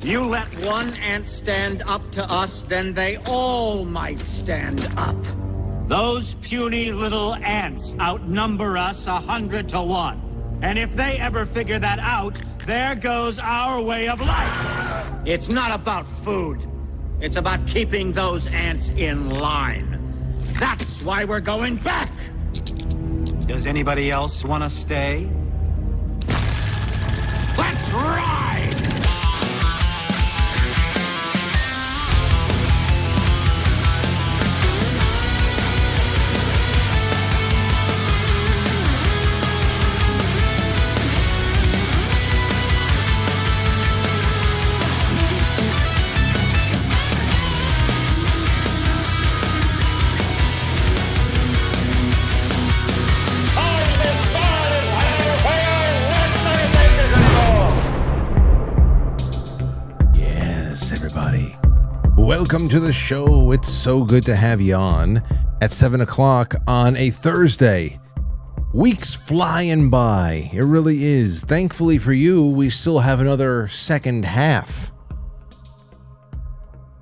You let one ant stand up to us, then they all might stand up. Those puny little ants outnumber us 100 to 1. And if they ever figure that out, there goes our way of life. It's not about food. It's about keeping those ants in line. That's why we're going back. Does anybody else want to stay? Let's ride! Welcome to the show. It's so good to have you on at 7 o'clock on a Thursday. Week's flying by. It really is. Thankfully for you, we still have another second half.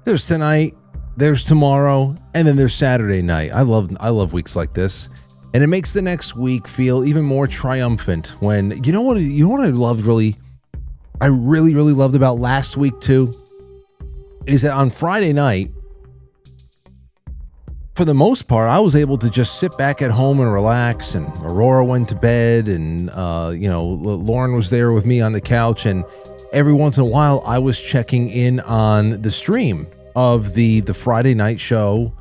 There's tonight, there's tomorrow, and then there's Saturday night. I love weeks like this. And it makes the next week feel even more triumphant when, you know what I loved I really loved about last week too? Is that on Friday night, for the most part, I was able to just sit back at home and relax, and Aurora went to bed, and Lauren was there with me on the couch, and every once in a while I was checking in on the stream of the Friday night show.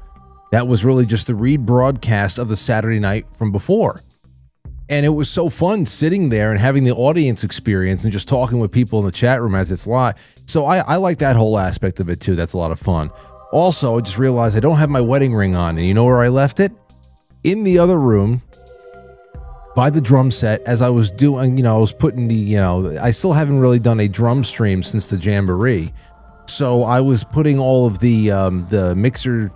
That was really just the rebroadcast of the Saturday night from before. And it was so fun sitting there and having the audience experience and just talking with people in the chat room as it's live. So I like that whole aspect of it too. That's a lot of fun. Also, I just realized I don't have my wedding ring on. And you know where I left it? In the other room by the drum set as I was doing, I was putting I still haven't really done a drum stream since the Jamboree. So I was putting all of the mixer,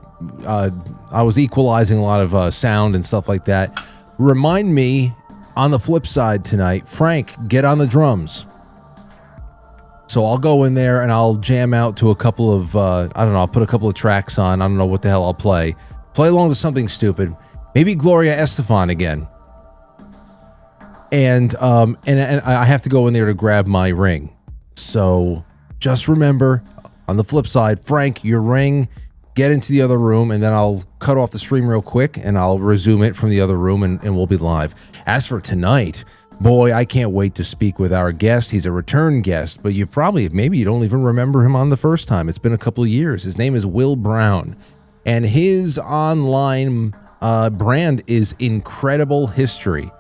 I was equalizing a lot of sound and stuff like that. Remind me on the flip side tonight, Frank, get on the drums. So I'll go in there and I'll jam out to a couple of, I'll put a couple of tracks on. I don't know what the hell I'll play. Play along to something stupid. Maybe Gloria Estefan again. And I have to go in there to grab my ring. So just remember, on the flip side, Frank, your ring, get into the other room, and then I'll cut off the stream real quick, and I'll resume it from the other room, and we'll be live. As for tonight, boy, I can't wait to speak with our guest. He's a return guest, but maybe you don't even remember him on the first time. It's been a couple of years. His name is Will Brown, and his online brand is Incredible History.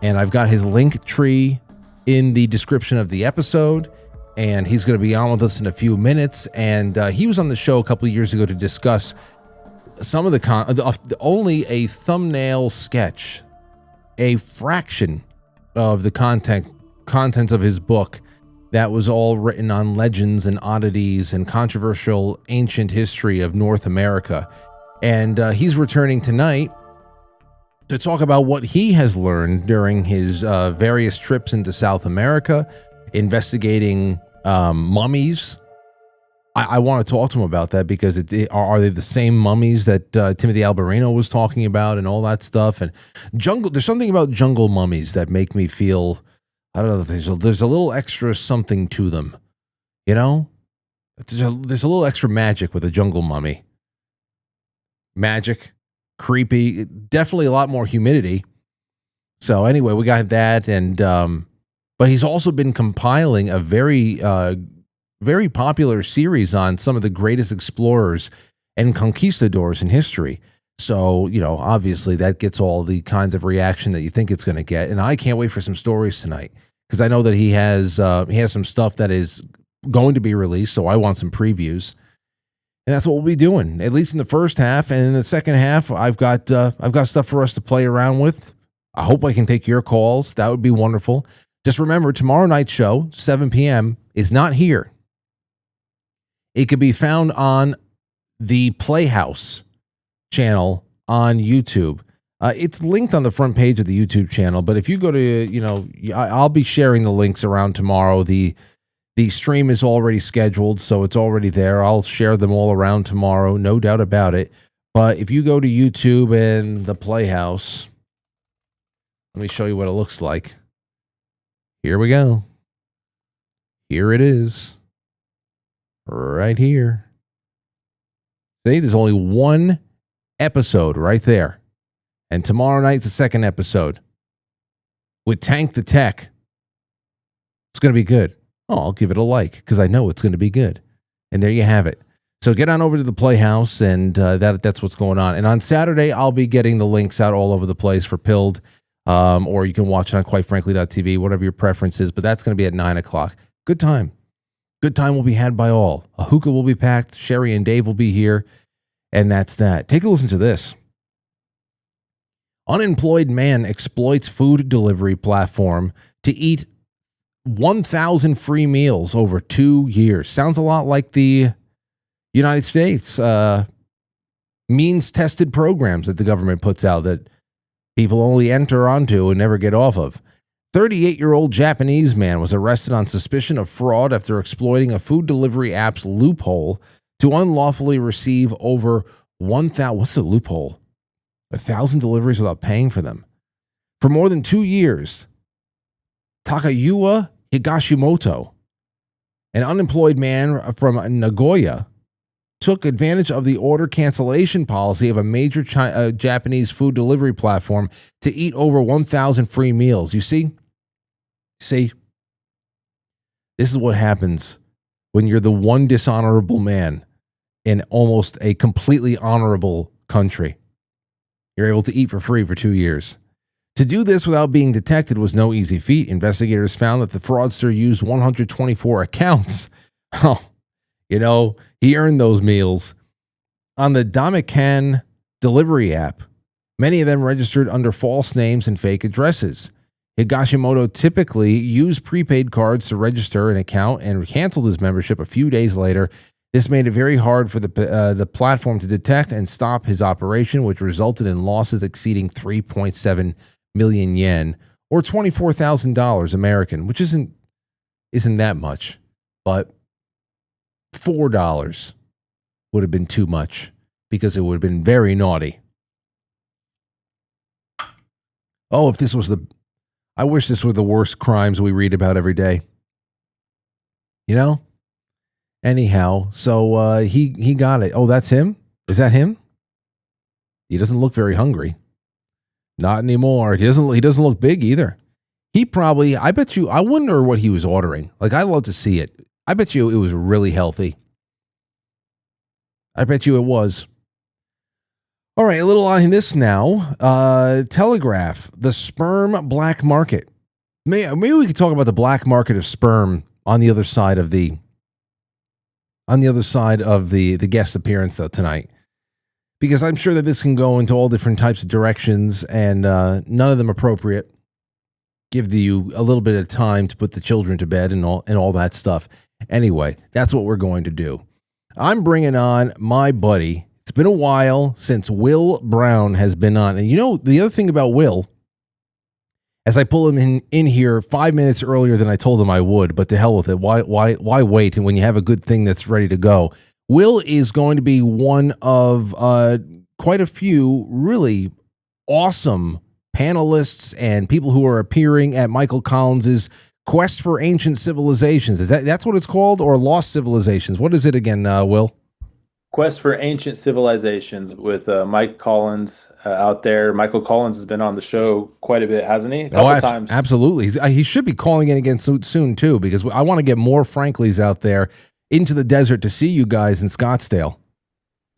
And I've got his link tree in the description of the episode, and he's going to be on with us in a few minutes. And he was on the show a couple of years ago to discuss some of the only a thumbnail sketch, a fraction of the contents of his book that was all written on legends and oddities and controversial ancient history of North America. And he's returning tonight to talk about what he has learned during his various trips into South America, investigating mummies. I want to talk to him about that because are they the same mummies that Timothy Alberino was talking about and all that stuff? And there's something about jungle mummies that make me feel, I don't know, there's a little extra something to them, There's a little extra magic with a jungle mummy. Magic, creepy, definitely a lot more humidity. So anyway, we got that, and but he's also been compiling a very popular series on some of the greatest explorers and conquistadors in history. So, obviously that gets all the kinds of reaction that you think it's going to get. And I can't wait for some stories tonight because I know that he has some stuff that is going to be released. So I want some previews, and that's what we'll be doing, at least in the first half. And in the second half, I've got stuff for us to play around with. I hope I can take your calls. That would be wonderful. Just remember, tomorrow night's show, 7 p.m., is not here. It could be found on the Playhouse channel on YouTube. It's linked on the front page of the YouTube channel, but if you go to, I'll be sharing the links around tomorrow. The The stream is already scheduled, so it's already there. I'll share them all around tomorrow, no doubt about it. But if you go to YouTube and the Playhouse, let me show you what it looks like. Here we go. Here it is. Right here. See, there's only one episode right there. And tomorrow night's the second episode with Tank the Tech. It's going to be good. Oh, I'll give it a like because I know it's going to be good. And there you have it. So get on over to the Playhouse, and that's what's going on. And on Saturday, I'll be getting the links out all over the place for Pilled, or you can watch it on quitefrankly.tv, whatever your preference is. But that's going to be at 9 o'clock. Good time. Good time will be had by all. A hookah will be packed. Sherry and Dave will be here. And that's that. Take a listen to this. Unemployed man exploits food delivery platform to eat 1,000 free meals over 2 years. Sounds a lot like the United States means-tested programs that the government puts out that people only enter onto and never get off of. 38-year-old Japanese man was arrested on suspicion of fraud after exploiting a food delivery app's loophole to unlawfully receive over 1,000. What's the loophole? 1,000 deliveries without paying for them. For more than 2 years, Takayuya Higashimoto, an unemployed man from Nagoya, took advantage of the order cancellation policy of a major Japanese food delivery platform to eat over 1,000 free meals. You see, this is what happens when you're the one dishonorable man in almost a completely honorable country. You're able to eat for free for 2 years. To do this without being detected was no easy feat. Investigators found that the fraudster used 124 accounts. Oh, he earned those meals. On the Damakan delivery app, many of them registered under false names and fake addresses. Higashimoto typically used prepaid cards to register an account and canceled his membership a few days later. This made it very hard for the platform to detect and stop his operation, which resulted in losses exceeding 3.7 million yen, or $24,000 American, which isn't that much, but $4 would have been too much because it would have been very naughty. Oh, I wish this were the worst crimes we read about every day. Anyhow, so he got it. Oh, that's him? Is that him? He doesn't look very hungry. Not anymore. He doesn't look big either. I wonder what he was ordering. Like, I love to see it. I bet you it was really healthy. I bet you it was. All right, a little on this now. Telegraph, the sperm black market. Maybe we could talk about the black market of sperm on the other side of the guest appearance though tonight, because I'm sure that this can go into all different types of directions, and none of them appropriate. Give you a little bit of time to put the children to bed and all that stuff. Anyway, that's what we're going to do. I'm bringing on my buddy. It's been a while since Will Brown has been on, and the other thing about Will, as I pull him in here 5 minutes earlier than I told him I would, but to hell with it. Why wait? And when you have a good thing that's ready to go, Will is going to be one of quite a few really awesome panelists and people who are appearing at Michael Collins's Quest for Ancient Civilizations. That's what it's called, or Lost Civilizations? What is it again, Will? Quest for Ancient Civilizations with Mike Collins out there. Michael Collins has been on the show quite a bit, hasn't he? A couple times. Absolutely. He should be calling in again soon, too, because I want to get more Franklys out there into the desert to see you guys in Scottsdale.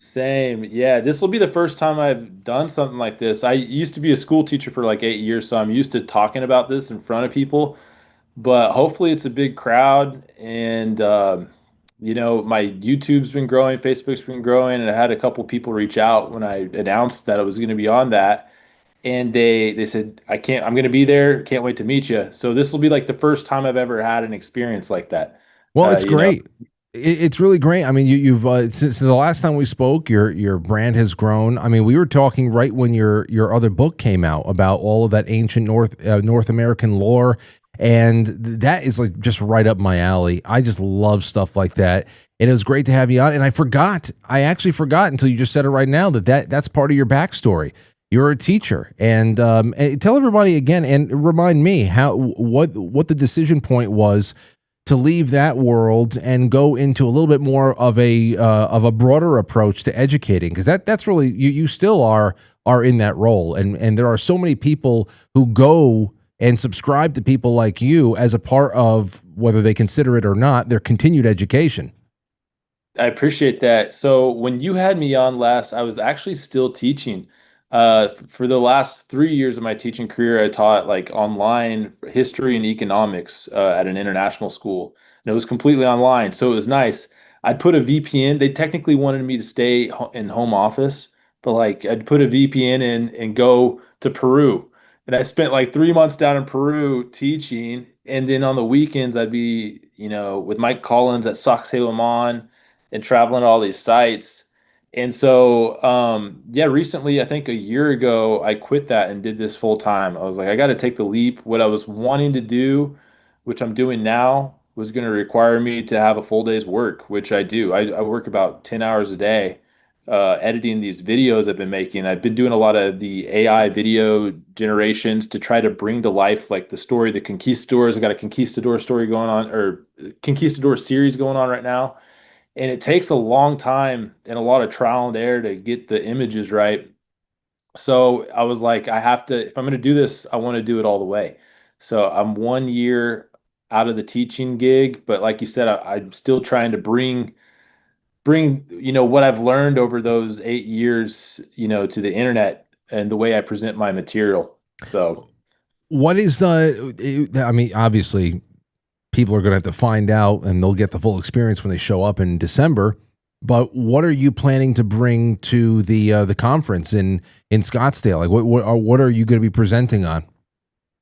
Same. Yeah, this will be the first time I've done something like this. I used to be a school teacher for like 8 years, so I'm used to talking about this in front of people. But hopefully it's a big crowd, and my YouTube's been growing, Facebook's been growing, and I had a couple people reach out when I announced that I was going to be on that, and they said, I'm going to be there, can't wait to meet you. So this will be like the first time I've ever had an experience like that. Well, it's great. It's really great. I mean, you've since the last time we spoke, your brand has grown. I mean, we were talking right when your other book came out about all of that ancient North American lore And that is like just right up my alley. I just love stuff like that. And it was great to have you on. And I actually forgot until you just said it right now that's part of your backstory. You're a teacher, and tell everybody again, and remind me what the decision point was to leave that world and go into a little bit more of a broader approach to educating, because that's really you still are in that role, and there are so many people who go and subscribe to people like you as a part of, whether they consider it or not, their continued education. I appreciate that. So when you had me on last, I was actually still teaching. For the last 3 years of my teaching career, I taught like online history and economics at an international school, and it was completely online. So it was nice. I'd put a VPN. They technically wanted me to stay in home office, but like I'd put a VPN in and go to Peru. And I spent like 3 months down in Peru teaching, and then on the weekends I'd be, with Mike Collins at Foxhole and traveling to all these sites. And so, yeah, recently, I think a year ago, I quit that and did this full time. I was like, I got to take the leap. What I was wanting to do, which I'm doing now, was going to require me to have a full day's work, which I do. I work about 10 hours a day editing these videos I've been making. I've been doing a lot of the AI video generations to try to bring to life like the story, the Conquistadors. I got a Conquistador story going on, or Conquistador series going on right now, and it takes a long time and a lot of trial and error to get the images right. So I was like, I have to, if I'm going to do this, I want to do it all the way. So I'm 1 year out of the teaching gig, but like you said, I'm still trying to bring what I've learned over those 8 years, to the internet and the way I present my material. So What is I mean, obviously people are going to have to find out, and they'll get the full experience when they show up in December. But what are you planning to bring to the conference in Scottsdale? Like, what are you going to be presenting on?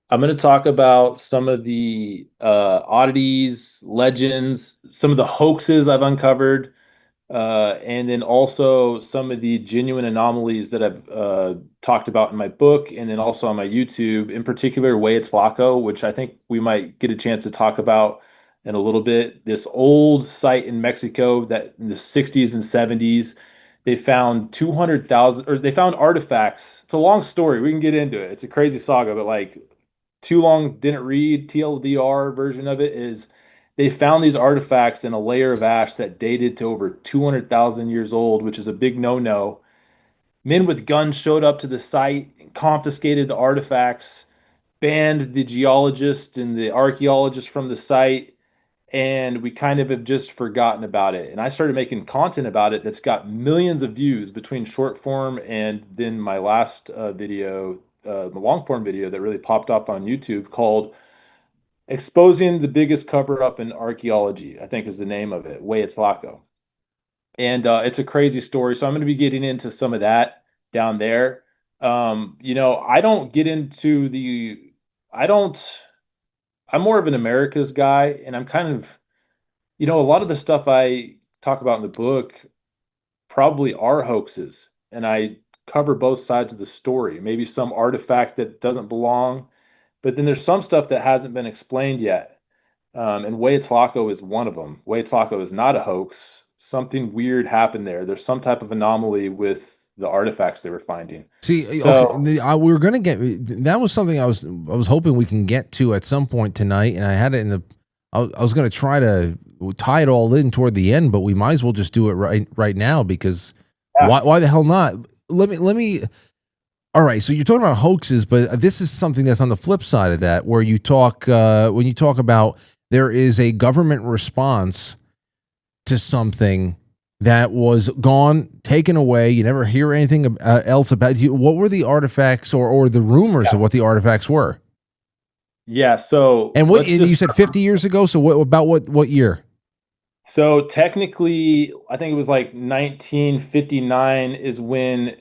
I'm going to talk about some of the oddities, legends, some of the hoaxes I've uncovered, and then also some of the genuine anomalies that I've talked about in my book, and then also on my YouTube, in particular, Way It's Laco, which I think we might get a chance to talk about in a little bit. This old site in Mexico that in the 60s and 70s, they found 200,000, or they found artifacts. It's a long story. We can get into it. It's a crazy saga, but like too long didn't read, TLDR version of it is they found these artifacts in a layer of ash that dated to over 200,000 years old, which is a big no-no. Men with guns showed up to the site, confiscated the artifacts, banned the geologist and the archaeologist from the site, and we kind of have just forgotten about it. And I started making content about it that's got millions of views between short form and then my last video, the long form video that really popped up on YouTube, called Exposing the Biggest Cover Up in Archaeology, I think is the name of it, Way It's Laco. And it's a crazy story. So I'm going to be getting into some of that down there. I don't get into I don't, I'm more of an America's guy, and I'm kind of, a lot of the stuff I talk about in the book probably are hoaxes, and I cover both sides of the story. Maybe some artifact that doesn't belong, but then there's some stuff that hasn't been explained yet. And Huaytlaco is one of them. Huaytlaco is not a hoax. Something weird happened there. There's some type of anomaly with the artifacts they were finding. See, So okay, we were going to get that was something I was hoping we can get to at some point tonight, and I had it in the. I was going to try to tie it all in toward the end, but we might as well just do it right now, because yeah, why the hell not? Let me. All right, so you're talking about hoaxes, but this is something that's on the flip side of that, where you talk when you talk about there is a government response to something that was gone, taken away. You never hear anything else about you. What were the artifacts, or the rumors yeah, of what the artifacts were? yeah. So And what let's and you just said 50 years ago. So what year? so technically, I think it was like 1959 is when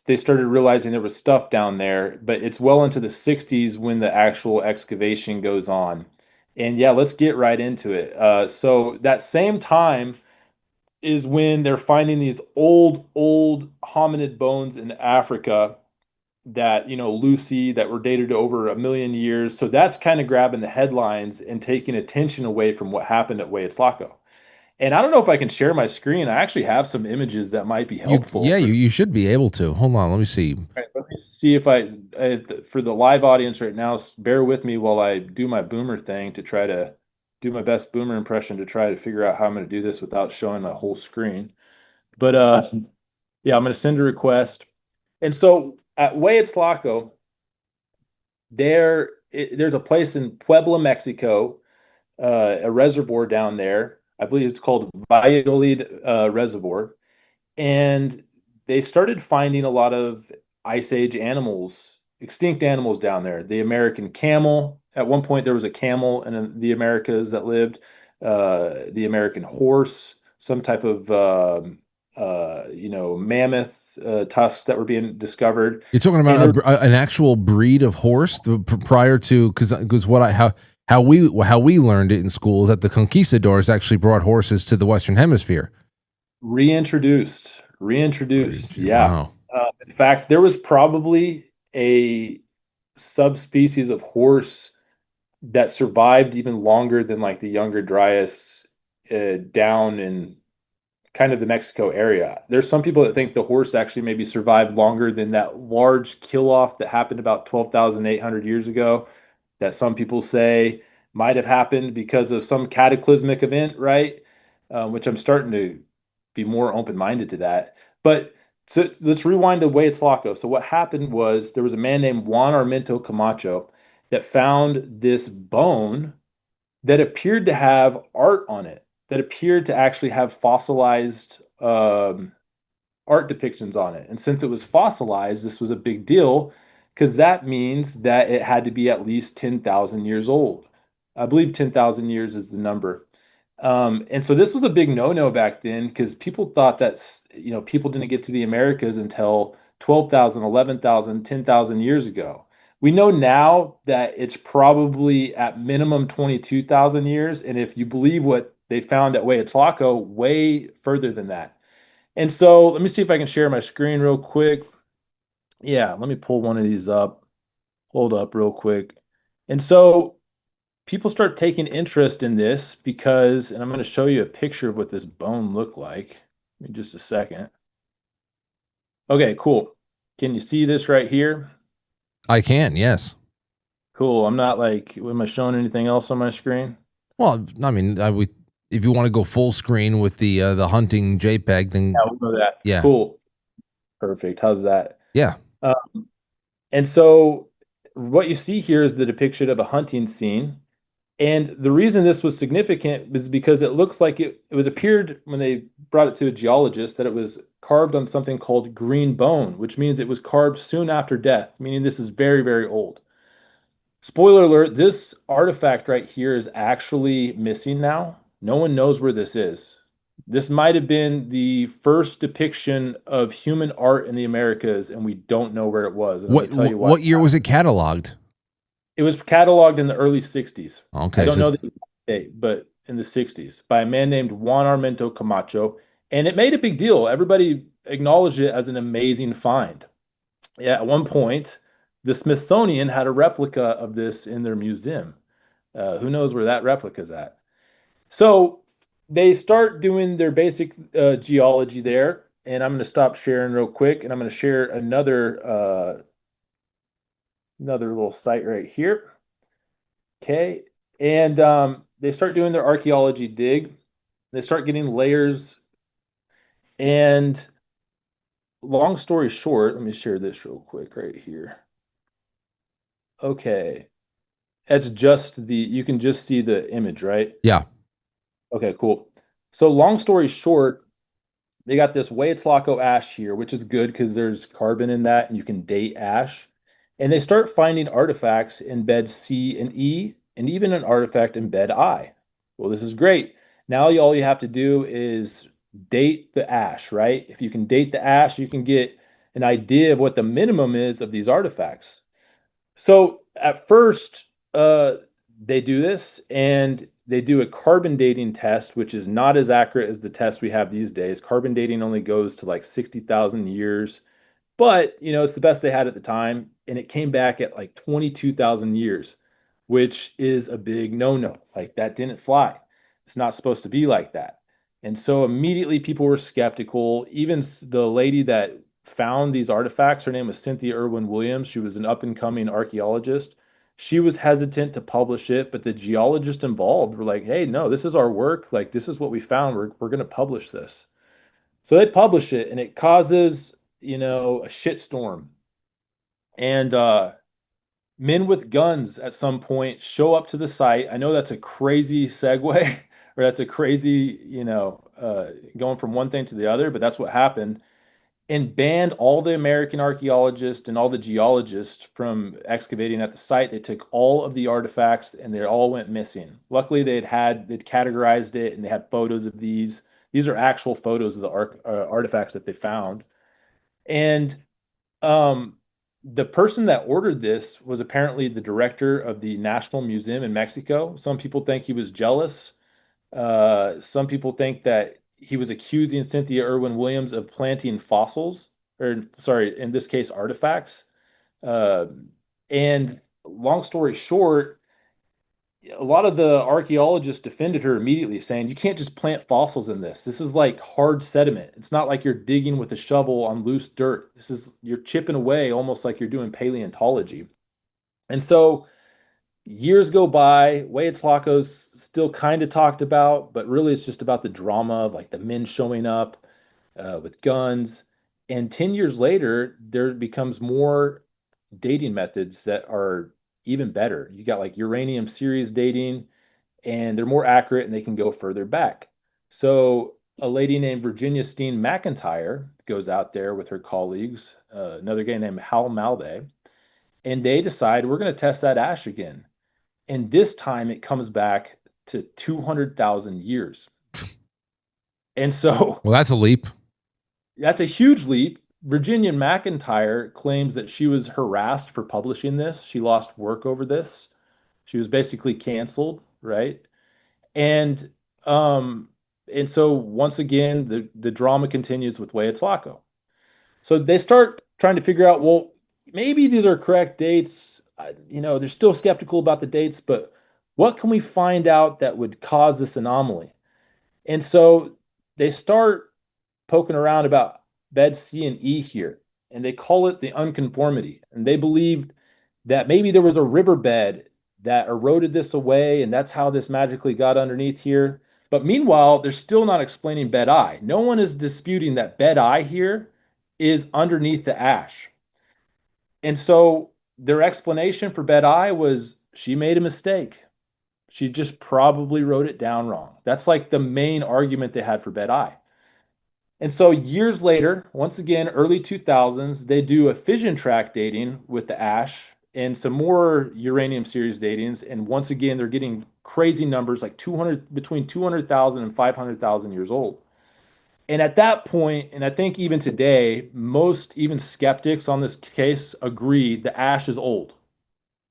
they started realizing there was stuff down there, but it's well into the 60s when the actual excavation goes on. And yeah, let's get right into it. So that same time is when they're finding these old hominid bones in Africa. that, Lucy, that were dated to over 1 million years. So that's kind of grabbing the headlines and taking attention away from what happened at Hueyatlaco. And I don't know if I can share my screen. I actually have some images that might be helpful for. You should be able to. Hold on, let me see. Right, let me see if for the live audience right now, bear with me while I do my boomer thing to try to do my best boomer impression to try to figure out how I'm going to do this without showing my whole screen. But yeah, I'm going to send a request. And so at Hueyatlaco, there's a place in Puebla, Mexico, a reservoir down there. I believe it's called Valladolid Reservoir. And they started finding a lot of Ice Age animals, extinct animals down there. The American camel. At one point, there was a camel in the Americas that lived. The American horse, some type of mammoth tusks that were being discovered. You're talking about an actual breed of horse prior to because how we learned it in school is that the conquistadors actually brought horses to the Western Hemisphere. Reintroduced. Yeah. Wow. In fact, there was probably a subspecies of horse that survived even longer than like the younger Dryas down in kind of the Mexico area. There's some people that think the horse actually maybe survived longer than that large kill-off that happened about 12,800 years ago, that some people say might have happened because of some cataclysmic event, right? Which I'm starting to be more open-minded to that. But so let's rewind to Hueyatlaco. So what happened was there was a man named Juan Armento Camacho that found this bone that appeared to have art on it, that appeared to actually have fossilized art depictions on it. And since it was fossilized, this was a big deal because that means that it had to be at least 10,000 years old. I believe 10,000 years is the number. And so this was a big no-no back then because people thought that, people didn't get to the Americas until 12,000, 11,000, 10,000 years ago. We know now that it's probably at minimum 22,000 years. And if you believe what they found at Hueyatlaco, way further than that. And so let me see if I can share my screen real quick. Yeah, let me pull one of these up. Hold up real quick. And so people start taking interest in this because, and I'm going to show you a picture of what this bone looked like. Give me just a second. Okay, cool. Can you see this right here? I can, yes. Cool. I'm not like, am I showing anything else on my screen? Well, I mean, if you want to go full screen with the hunting JPEG, then Yeah, we'll go that. yeah, Cool. Perfect. How's that? yeah. And so what you see here is the depiction of a hunting scene. And the reason this was significant is because it looks like it was appeared when they brought it to a geologist that it was carved on something called green bone, which means it was carved soon after death, meaning this is very, very old. Spoiler alert, this artifact right here is actually missing now. No one knows where this is. This might have been the first depiction of human art in the Americas, and we don't know where it was. And I'm gonna tell you why. What year was it cataloged? It was cataloged in the early 60s. Okay. I don't know the exact date, but in the 60s by a man named Juan Armento Camacho. And it made a big deal. Everybody acknowledged it as an amazing find. Yeah, at one point, the Smithsonian had a replica of this in their museum. Who knows where that replica is at? So they start doing their basic geology there. And I'm going to stop sharing real quick. And I'm going to share another little site right here. Okay. And they start doing their archaeology dig. They start getting layers. And long story short, let me share this real quick right here. Okay. That's just you can just see the image, right? Yeah. Okay, cool. So long story short, they got this Hueyatlaco ash here, which is good because there's carbon in that and you can date ash. And they start finding artifacts in bed C and E, and even an artifact in bed I. Well, this is great. Now all you have to do is date the ash, right? If you can date the ash, you can get an idea of what the minimum is of these artifacts. So at first, they do this and they do a carbon dating test, which is not as accurate as the test we have these days. Carbon dating only goes to like 60,000 years. But, it's the best they had at the time. And it came back at like 22,000 years, which is a big no-no. Like that didn't fly. It's not supposed to be like that. And so immediately people were skeptical. Even the lady that found these artifacts, her name was Cynthia Irwin Williams. She was an up-and-coming archaeologist. She was hesitant to publish it, but the geologists involved were like, hey, no, this is our work. Like, this is what we found. We're going to publish this. So they publish it and it causes, a shitstorm. And men with guns at some point show up to the site. I know that's a crazy segue, or that's a crazy, going from one thing to the other, but that's what happened. And banned all the American archaeologists and all the geologists from excavating at the site. They took all of the artifacts and they all went missing. Luckily, they'd categorized it and they had photos of these. These are actual photos of the artifacts that they found. And um, the person that ordered this was apparently the director of the National Museum in Mexico. Some people think he was jealous. Some people think that he was accusing Cynthia Irwin Williams of planting fossils, or sorry, in this case, artifacts. Uh, and long story short, a lot of the archaeologists defended her immediately, saying, you can't just plant fossils in this. This is like hard sediment. It's not like you're digging with a shovel on loose dirt. You're chipping away almost like you're doing paleontology. And so years go by, Huaytlaco's still kind of talked about, but really it's just about the drama of like the men showing up with guns. And 10 years later, there becomes more dating methods that are even better. You got like uranium series dating, and they're more accurate and they can go further back. So a lady named Virginia Steen McIntyre goes out there with her colleagues, another guy named Hal Malday, and they decide we're going to test that ash again. And this time it comes back to 200,000 years. And so Well, that's a leap. that's a huge leap. Virginia McIntyre claims that she was harassed for publishing this. She lost work over this. She was basically canceled, right? And um and so once again the drama continues with Huaytlaco. So they start trying to figure out, well, maybe these are correct dates. They're still skeptical about the dates, but what can we find out that would cause this anomaly? And so they start poking around about bed C and E here, and they call it the unconformity. And they believed that maybe there was a riverbed that eroded this away, and that's how this magically got underneath here. But meanwhile, they're still not explaining bed I. No one is disputing that bed I here is underneath the ash. And so their explanation for bed I was she made a mistake. She just probably wrote it down wrong. That's like the main argument they had for bed I. And so years later, once again, early 2000s, they do a fission track dating with the ash and some more uranium series datings. And once again, they're getting crazy numbers like 200, between 200,000 and 500,000 years old. And at that point, and I think even today, most even skeptics on this case agree the ash is old.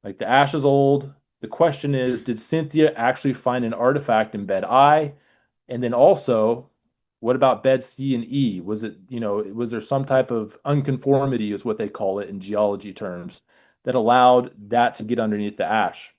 Like the ash is old. The question is, did Cynthia actually find an artifact in bed I? And then also, what about bed C and E? Was there some type of unconformity, is what they call it in geology terms, that allowed that to get underneath the ash?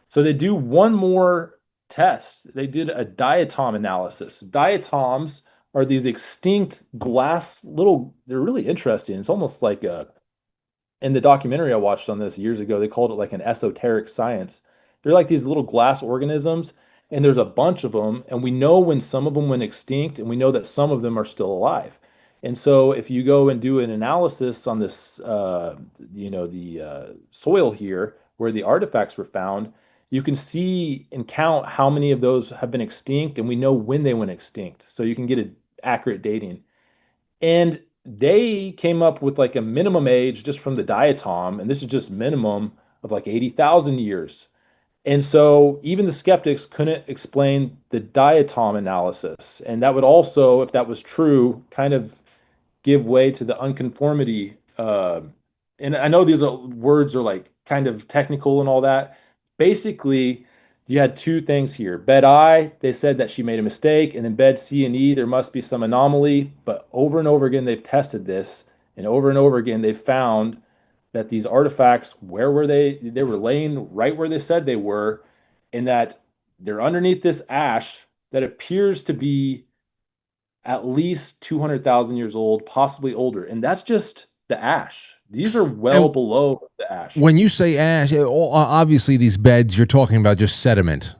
So they do one more test. They did a diatom analysis. Diatoms are these extinct glass they're really interesting. It's almost like in the documentary I watched on this years ago, they called it like an esoteric science. They're like these little glass organisms, and there's a bunch of them, and we know when some of them went extinct, and we know that some of them are still alive. And so, if you go and do an analysis on this, the soil here where the artifacts were found, you can see and count how many of those have been extinct, and we know when they went extinct. So you can get an accurate dating. And they came up with like a minimum age just from the diatom, and this is just minimum of like 80,000 years. And so even the skeptics couldn't explain the diatom analysis. And that would also, if that was true, kind of give way to the unconformity. And I know words are like kind of technical and all that. Basically, you had two things here. Bed I, they said that she made a mistake, and then bed C and E, there must be some anomaly. But over and over again, they've tested this, and over again, they found that these artifacts, where were they? They were laying right where they said they were, and that they're underneath this ash that appears to be at least 200,000 years old, possibly older. And that's just the ash. These are well And below the ash. when you say ash, obviously these beds, you're talking about just sediment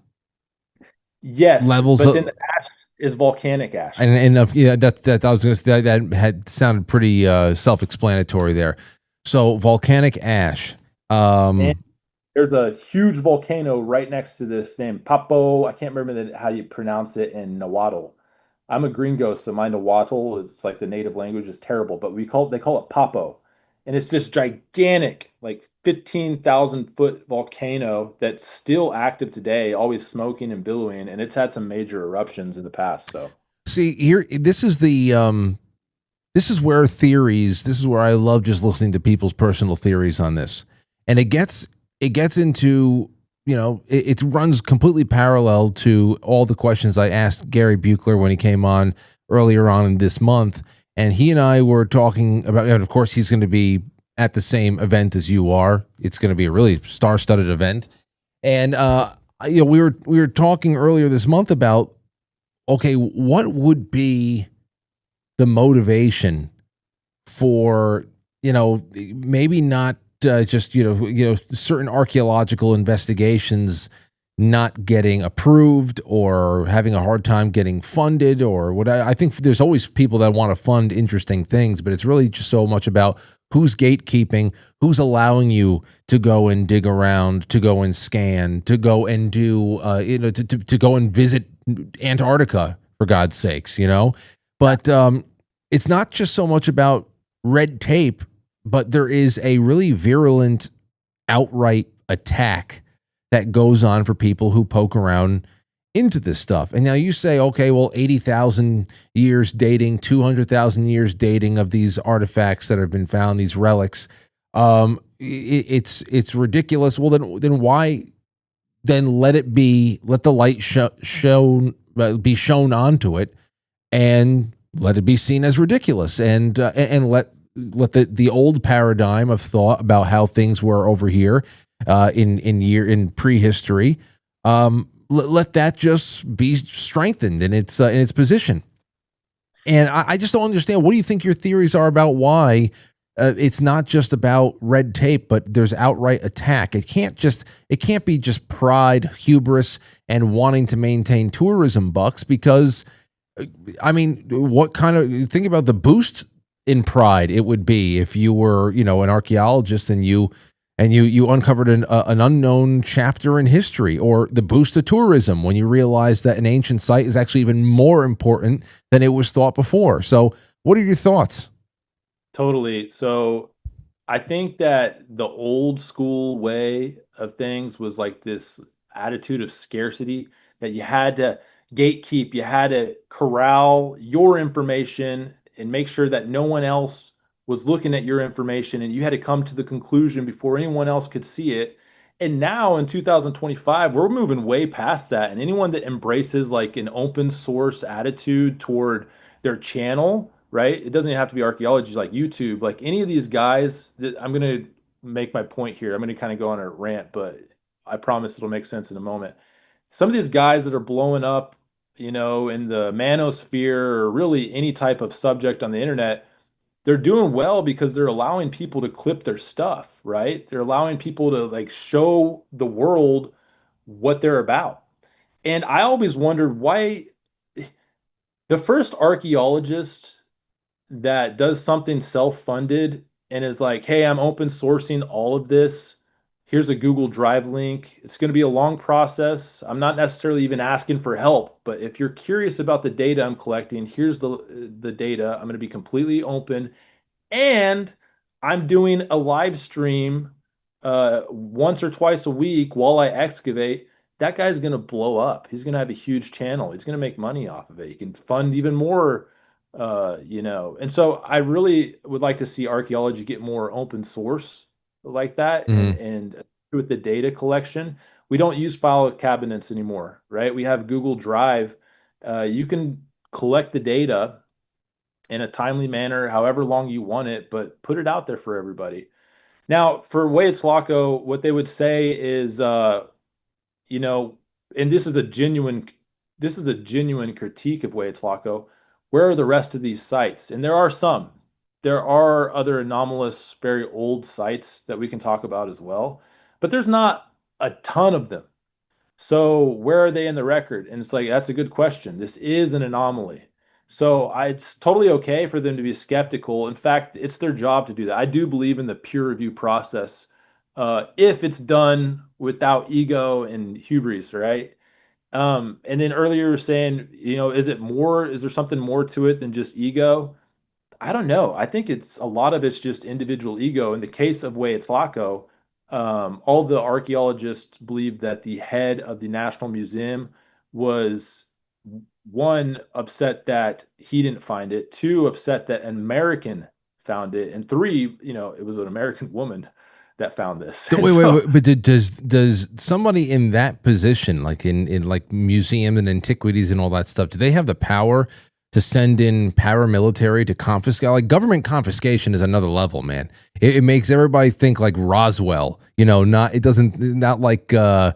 Yes, levels but then of, the ash is volcanic ash. yeah, that I was going to say that had sounded pretty self-explanatory there. So volcanic ash. And Um, there's a huge volcano right next to this named Papo. I can't remember how you pronounce it in Nahuatl. I'm a gringo, so my Nahuatl is like the native language is terrible, but they call it Papo. And it's this gigantic, like 15,000 foot volcano that's still active today, always smoking and billowing, and it's had some major eruptions in the past. So See here, this is where theories. This is where I love just listening to people's personal theories on this, and it gets into it runs completely parallel to all the questions I asked Gary Buchler when he came on earlier on in this month, and he and I were talking about. And of course, he's going to be at the same event as you are. It's going to be a really star-studded event, and we were talking earlier this month about, okay, what would be the motivation for, maybe not just, certain archaeological investigations not getting approved or having a hard time getting funded or what. I think there's always people that want to fund interesting things, but it's really just so much about who's gatekeeping, who's allowing you to go and dig around, to go and scan, to go and do, to go and visit Antarctica, for God's sakes, But it's not just so much about red tape, but there is a really virulent, outright attack that goes on for people who poke around into this stuff. And now you say, okay, well, 80,000 years dating, 200,000 years dating of these artifacts that have been found, these relics. It's ridiculous. Well, then why? Then let the light be shown onto it, and let it be seen as ridiculous, and let the old paradigm of thought about how things were over here in prehistory, let that just be strengthened in its position. And I just don't understand. What do you think your theories are about why it's not just about red tape, but there's outright attack? It can't be just pride, hubris, and wanting to maintain tourism bucks, because I mean, think about the boost in pride it would be if you were, an archaeologist and you uncovered an unknown chapter in history, or the boost of tourism when you realize that an ancient site is actually even more important than it was thought before. So what are your thoughts? totally. So I think that the old school way of things was like this attitude of scarcity, that you had to gatekeep, you had to corral your information and make sure that no one else was looking at your information, and you had to come to the conclusion before anyone else could see it. And now in 2025, we're moving way past that. And anyone that embraces like an open source attitude toward their channel, right? It doesn't even have to be archaeology, like YouTube, like any of these guys that I'm going to make my point here. I'm going to kind of go on a rant, but I promise it'll make sense in a moment. Some of these guys that are blowing up, in the manosphere, or really any type of subject on the internet, they're doing well because they're allowing people to clip their stuff, right? They're allowing people to like show the world what they're about. And I always wondered why the first archaeologist that does something self-funded and is like, hey, I'm open sourcing all of this. Here's a Google Drive link. It's going to be a long process. I'm not necessarily even asking for help, but if you're curious about the data I'm collecting, here's the data. I'm going to be completely open, and I'm doing a live stream once or twice a week while I excavate. That guy's going to blow up. He's going to have a huge channel. He's going to make money off of it. He can fund even more, And so I really would like to see archaeology get more open source like that, Mhm. and with the data collection. We don't use file cabinets anymore, right? We have Google Drive. You can collect the data in a timely manner, however long you want it, but put it out there for everybody. Now, for Waiatlako, what they would say is, you know, and this is a genuine critique of Waiatlako. Where are the rest of these sites? And there are some. There are other anomalous, very old sites that we can talk about as well, but there's not a ton of them. So where are they in the record? And it's like, that's a good question. This is an anomaly. So it's totally okay for them to be skeptical. In fact, it's their job to do that. I do believe in the peer review process, if it's done without ego and hubris, right? And then earlier you were saying, is there something more to it than just ego? I don't know. I think it's a lot of it's just individual ego. In the case of Waiatlako, all the archaeologists believe that the head of the National Museum was, one, upset that he didn't find it, two, upset that an American found it, and three, it was an American woman that found this. Wait, wait, wait. But does somebody in that position, like in like museum and antiquities and all that stuff, do they have the power to send in paramilitary to confiscate? Like government confiscation is another level, man. It makes everybody think like Roswell, not like I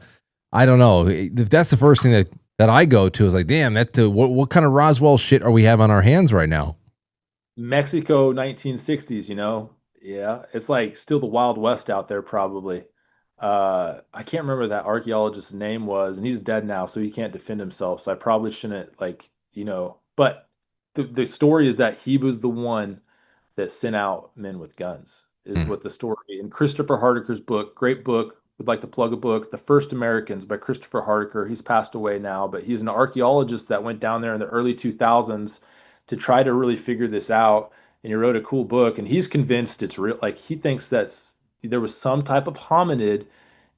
don't know. If that's the first thing that I go to is like, damn, what kind of Roswell shit are we have on our hands right now? Mexico 1960s, yeah, it's like still the Wild West out there probably. I can't remember that archaeologist's name was, and he's dead now, so he can't defend himself. So I probably shouldn't but the story is that he was the one that sent out men with guns, is what the story. In Christopher Hardiker's book, great book, would like to plug a book, The First Americans by Christopher Hardiker. He's passed away now, but he's an archaeologist that went down there in the early 2000s to try to really figure this out. And he wrote a cool book, and he's convinced it's real. Like he thinks there was some type of hominid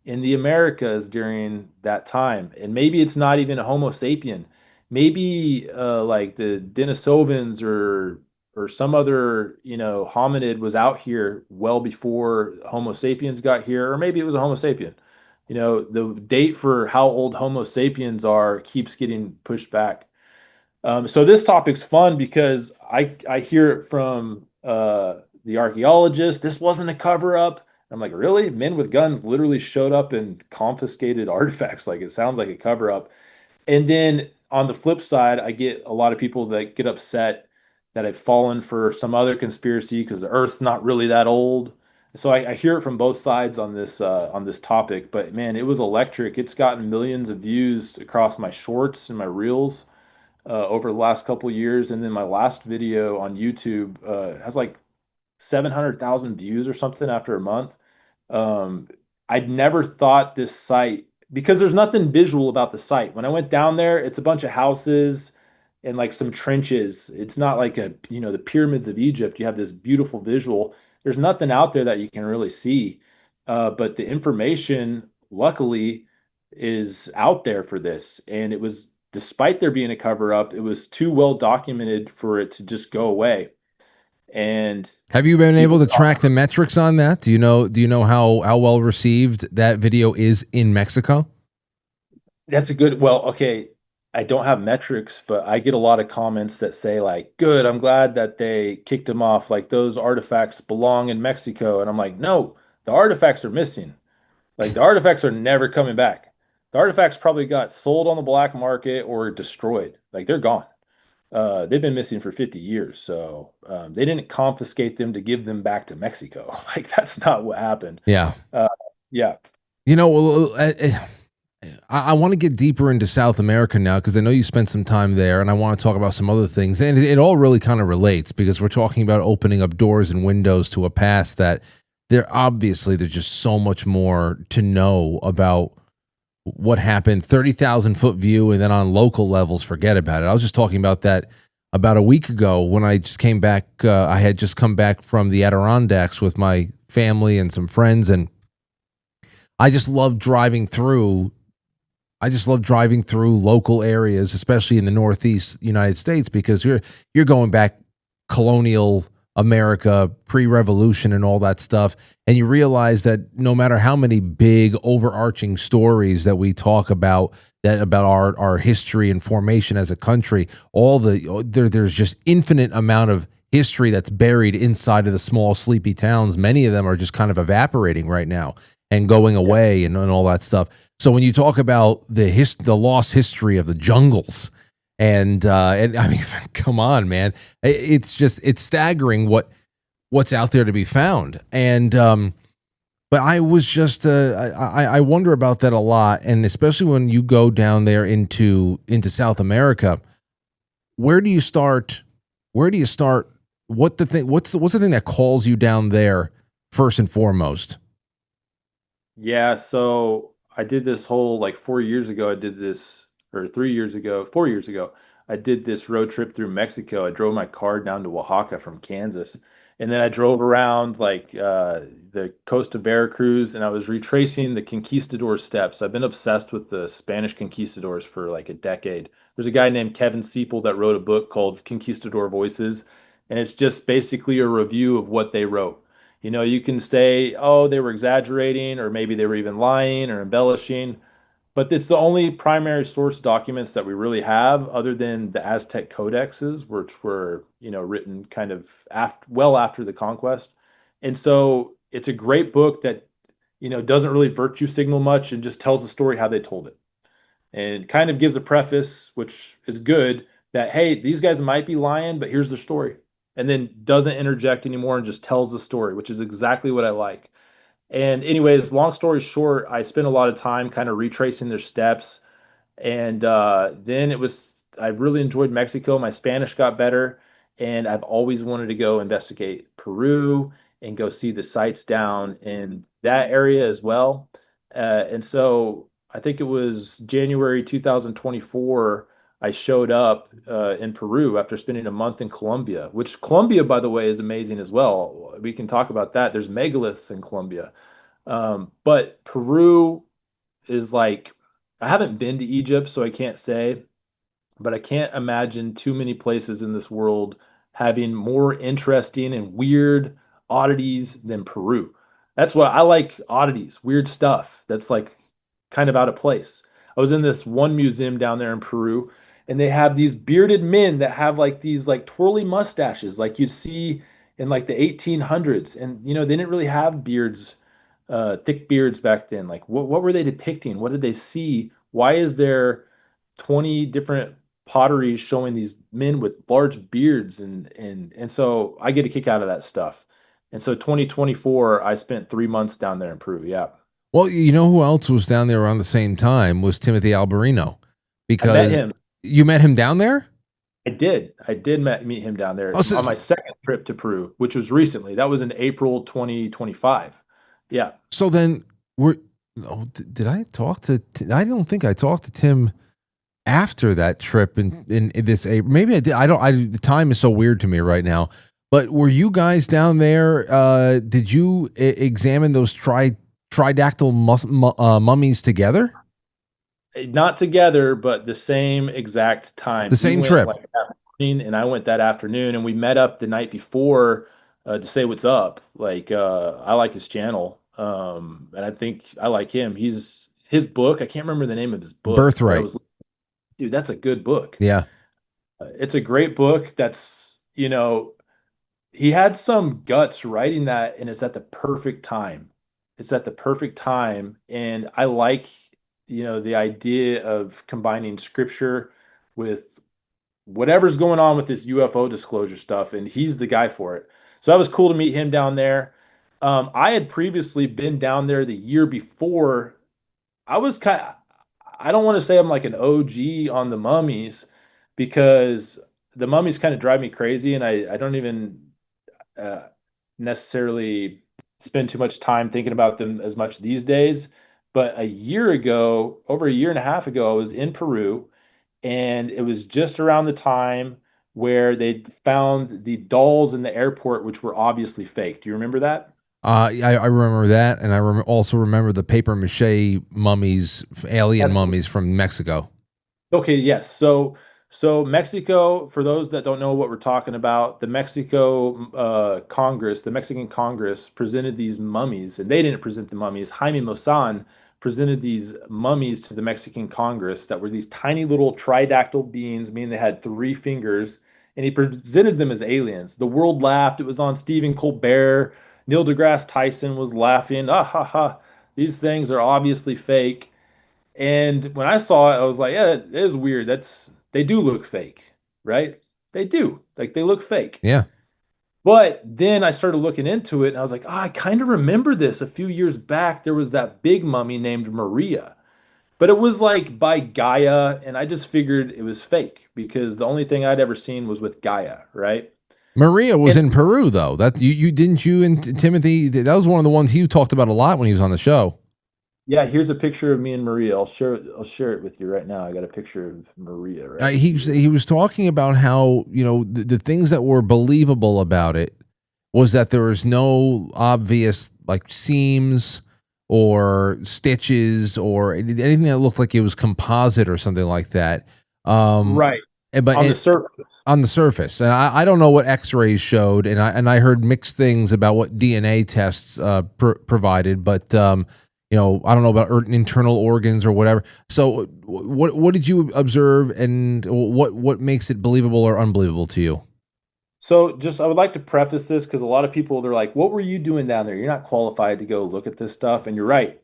in the Americas during that time. And maybe it's not even a Homo sapien. Maybe like the Denisovans or some other, hominid was out here well before Homo sapiens got here, or maybe it was a Homo sapien. The date for how old Homo sapiens are keeps getting pushed back. So this topic's fun because I hear it from the archaeologists. This wasn't a cover up. I'm like, really? Men with guns literally showed up and confiscated artifacts. Like it sounds like a cover up. And then on the flip side, I get a lot of people that get upset that have fallen for some other conspiracy because the Earth's not really that old. So I hear it from both sides on this topic. But man, it was electric. It's gotten millions of views across my shorts and my reels over the last couple of years, and then my last video on YouTube has like 700,000 views or something after a month. Um, I'd never thought this site, because there's nothing visual about the site. When I went down there, it's a bunch of houses and like some trenches. It's not like the pyramids of Egypt. You have this beautiful visual. There's nothing out there that you can really see. But the information, luckily, is out there for this. And it was, despite there being a cover up, it was too well documented for it to just go away. And have you been able to track the metrics on that? Do you know how well received that video is in Mexico? That's okay. I don't have metrics, but I get a lot of comments that say like, good, I'm glad that they kicked him off. Like those artifacts belong in Mexico. And I'm like, no, the artifacts are missing. Like the artifacts are never coming back. The artifacts probably got sold on the black market or destroyed. Like they're gone. They've been missing for 50 years. So they didn't confiscate them to give them back to Mexico. Like that's not what happened. Yeah. Yeah. I want to get deeper into South America now because I know you spent some time there, and I want to talk about some other things. And it all really kind of relates because we're talking about opening up doors and windows to a past that there's just so much more to know about what happened. 30,000 foot view, and then on local levels, forget about it. I was just talking about that about a week ago when I just came back. I had just come back from the Adirondacks with my family and some friends, and I just love driving through. Local areas, especially in the Northeast United States, because you're going back colonial America pre-revolution and all that stuff, and you realize that no matter how many big overarching stories that we talk about, that about our history and formation as a country, there's just infinite amount of history that's buried inside of the small sleepy towns. Many of them are just kind of evaporating right now and going away, and all that stuff. So when you talk about the lost history of the jungles, and I mean, come on, man, it's staggering what's out there to be found. And but I was just I wonder about that a lot, and especially when you go down there into South America. Where do you start? What's the thing that calls you down there first and foremost? Yeah, so I did this whole like 4 years ago. I did this, or 3 years ago, 4 years ago. I did this road trip through Mexico. I drove my car down to Oaxaca from Kansas, and then I drove around like the coast of Veracruz, and I was retracing the Conquistador steps. I've been obsessed with the Spanish conquistadors for like a decade. There's a guy named Kevin Seipel that wrote a book called Conquistador Voices, and it's just basically a review of what they wrote. You can say, oh, they were exaggerating, or maybe they were even lying or embellishing, but it's the only primary source documents that we really have, other than the Aztec codexes, which were, written kind of well after the conquest. And so it's a great book that, doesn't really virtue signal much and just tells the story how they told it. And kind of gives a preface, which is good, that, hey, these guys might be lying, but here's the story. And then doesn't interject anymore and just tells the story, which is exactly what I like. And anyways, long story short, I spent a lot of time kind of retracing their steps. And then I really enjoyed Mexico. My Spanish got better. And I've always wanted to go investigate Peru and go see the sites down in that area as well. And so I think it was January 2024. I showed up in Peru after spending a month in Colombia, which Colombia, by the way, is amazing as well. We can talk about that. There's megaliths in Colombia. But Peru is like, I haven't been to Egypt, so I can't say, but I can't imagine too many places in this world having more interesting and weird oddities than Peru. That's what I like, oddities, weird stuff that's like kind of out of place. I was in this one museum down there in Peru, and they have these bearded men that have like these like twirly mustaches like you'd see in like the 1800s. And they didn't really have beards, thick beards back then. Like what were they depicting? What did they see? Why is there 20 different potteries showing these men with large beards? And so I get a kick out of that stuff. And so 2024, I spent 3 months down there in Peru. Yeah. Well, you know who else was down there around the same time was Timothy Alberino, I met because him. you met him down there. I did meet him down there Oh, so, on my second trip to Peru, which was recently. That was in April 2025. Yeah. so then we're. Oh, did I talk to? I don't think I talked to Tim after that trip in this April. Maybe I did. I don't. The time is so weird to me right now. But were you guys down there? Did you examine those tridactyl mummies together? Not together, but the same exact time. The He same went trip. like that morning, and I went that afternoon, and we met up the night before to say what's up. Like, I like his channel, and I think I like him. His book. I can't remember the name of his book, but Birthright. dude, that's a good book. Yeah. It's a great book. He had some guts writing that, and it's at the perfect time. It's at the perfect time, and I like, the idea of combining scripture with whatever's going on with this UFO disclosure stuff, and he's the guy for it. So that was cool to meet him down there. I had previously been down there the year before. I was I don't want to say I'm like an OG on the mummies, because the mummies kind of drive me crazy, and I don't even uh, necessarily spend too much time thinking about them as much these days. But a year ago, over a year and a half ago, I was in Peru, and it was just around the time where they found the dolls in the airport, which were obviously fake. Do you remember that? I remember that, and I also remember the paper mache mummies, alien That's mummies from Mexico. okay. Yes. So So Mexico, for those that don't know what we're talking about, the Mexico Congress, the Mexican Congress presented these mummies, and they didn't present the mummies. Jaime Maussan presented these mummies to the Mexican Congress that were these tiny little tridactyl beings, meaning they had 3 fingers, and he presented them as aliens. The world laughed. It was on Stephen Colbert. Neil deGrasse Tyson was laughing. Ah ha ha! These things are obviously fake. And when I saw it, I was like, yeah, it is weird. They do look fake, right? They do. Like they look fake. Yeah. But then I started looking into it and I was like, I kind of remember this. A few years back, there was that big mummy named Maria. But it was like by Gaia, and I just figured it was fake because the only thing I'd ever seen was with Gaia, right? Maria was And in Peru though. That you didn't you and Timothy, that was one of the ones he talked about a lot when he was on the show. yeah, here's a picture of me and Maria. I'll share it with you right now. I got a picture of Maria right here. He was talking about how, the things that were believable about it was that there was no obvious like seams or stitches or anything that looked like it was composite or something like that. Right. But On the surface. on the surface, and I don't know what X-rays showed, and I heard mixed things about what DNA tests provided, but I don't know about internal organs or whatever. So what did you observe, and what makes it believable or unbelievable to you? So just I would like to preface this because a lot of people they're like, "What were you doing down there? You're not qualified to go look at this stuff." And you're right.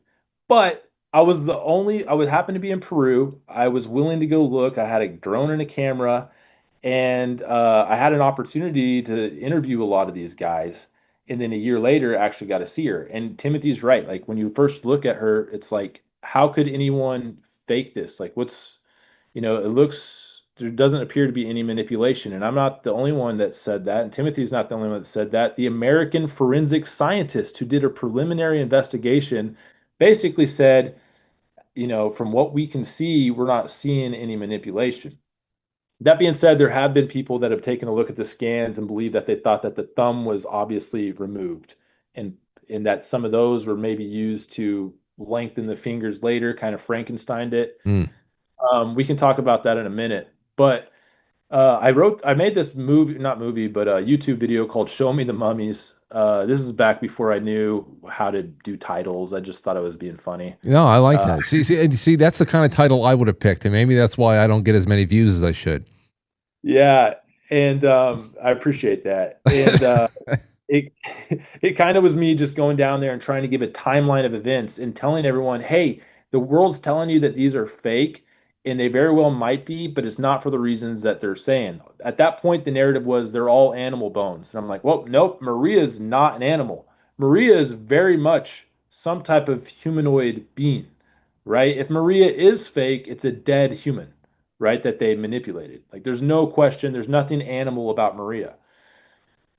But I would happen to be in Peru. I was willing to go look. I had a drone and a camera, and I had an opportunity to interview a lot of these guys. And then a year later, actually got to see her. And Timothy's right. Like when you first look at her, it's like, how could anyone fake this? Like, it looks, there doesn't appear to be any manipulation. And I'm not the only one that said that. And Timothy's not the only one that said that. The American forensic scientist who did a preliminary investigation basically said, from what we can see, we're not seeing any manipulation. That being said, there have been people that have taken a look at the scans and believe that they thought that the thumb was obviously removed, and that some of those were maybe used to lengthen the fingers later, kind of Frankensteined it. Mm. We can talk about that in a minute, but I made this not movie, but a YouTube video called "Show Me the Mummies." This is back before I knew how to do titles. I just thought I was being funny. No, I like that. See, that's the kind of title I would have picked, and maybe that's why I don't get as many views as I should. Yeah, and I appreciate that. And it it kind of was me just going down there and trying to give a timeline of events and telling everyone, hey, the world's telling you that these are fake, and they very well might be, but it's not for the reasons that they're saying. At that point, the narrative was they're all animal bones. And I'm like, well, nope, Maria's not an animal. Maria is very much some type of humanoid being, right? If Maria is fake, it's a dead human, right? That they manipulated. Like there's no question, there's nothing animal about Maria.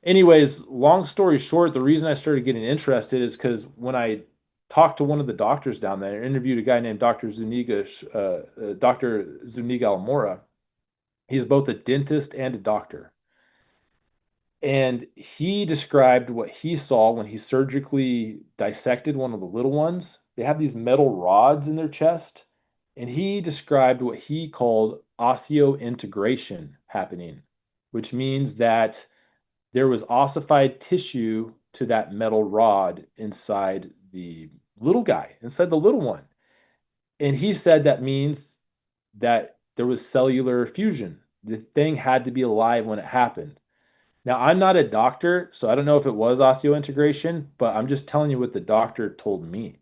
Anyways, long story short, the reason I started getting interested is because when I talked to one of the doctors down there, I interviewed a guy named Dr. Zuniga Almora. He's both a dentist and a doctor. And he described what he saw when he surgically dissected one of the little ones. They have these metal rods in their chest. And he described what he called osseointegration happening, which means that there was ossified tissue to that metal rod inside the little guy, inside the little one. And he said that means that there was cellular fusion. The thing had to be alive when it happened. Now, I'm not a doctor, so I don't know if it was osseointegration, but I'm just telling you what the doctor told me.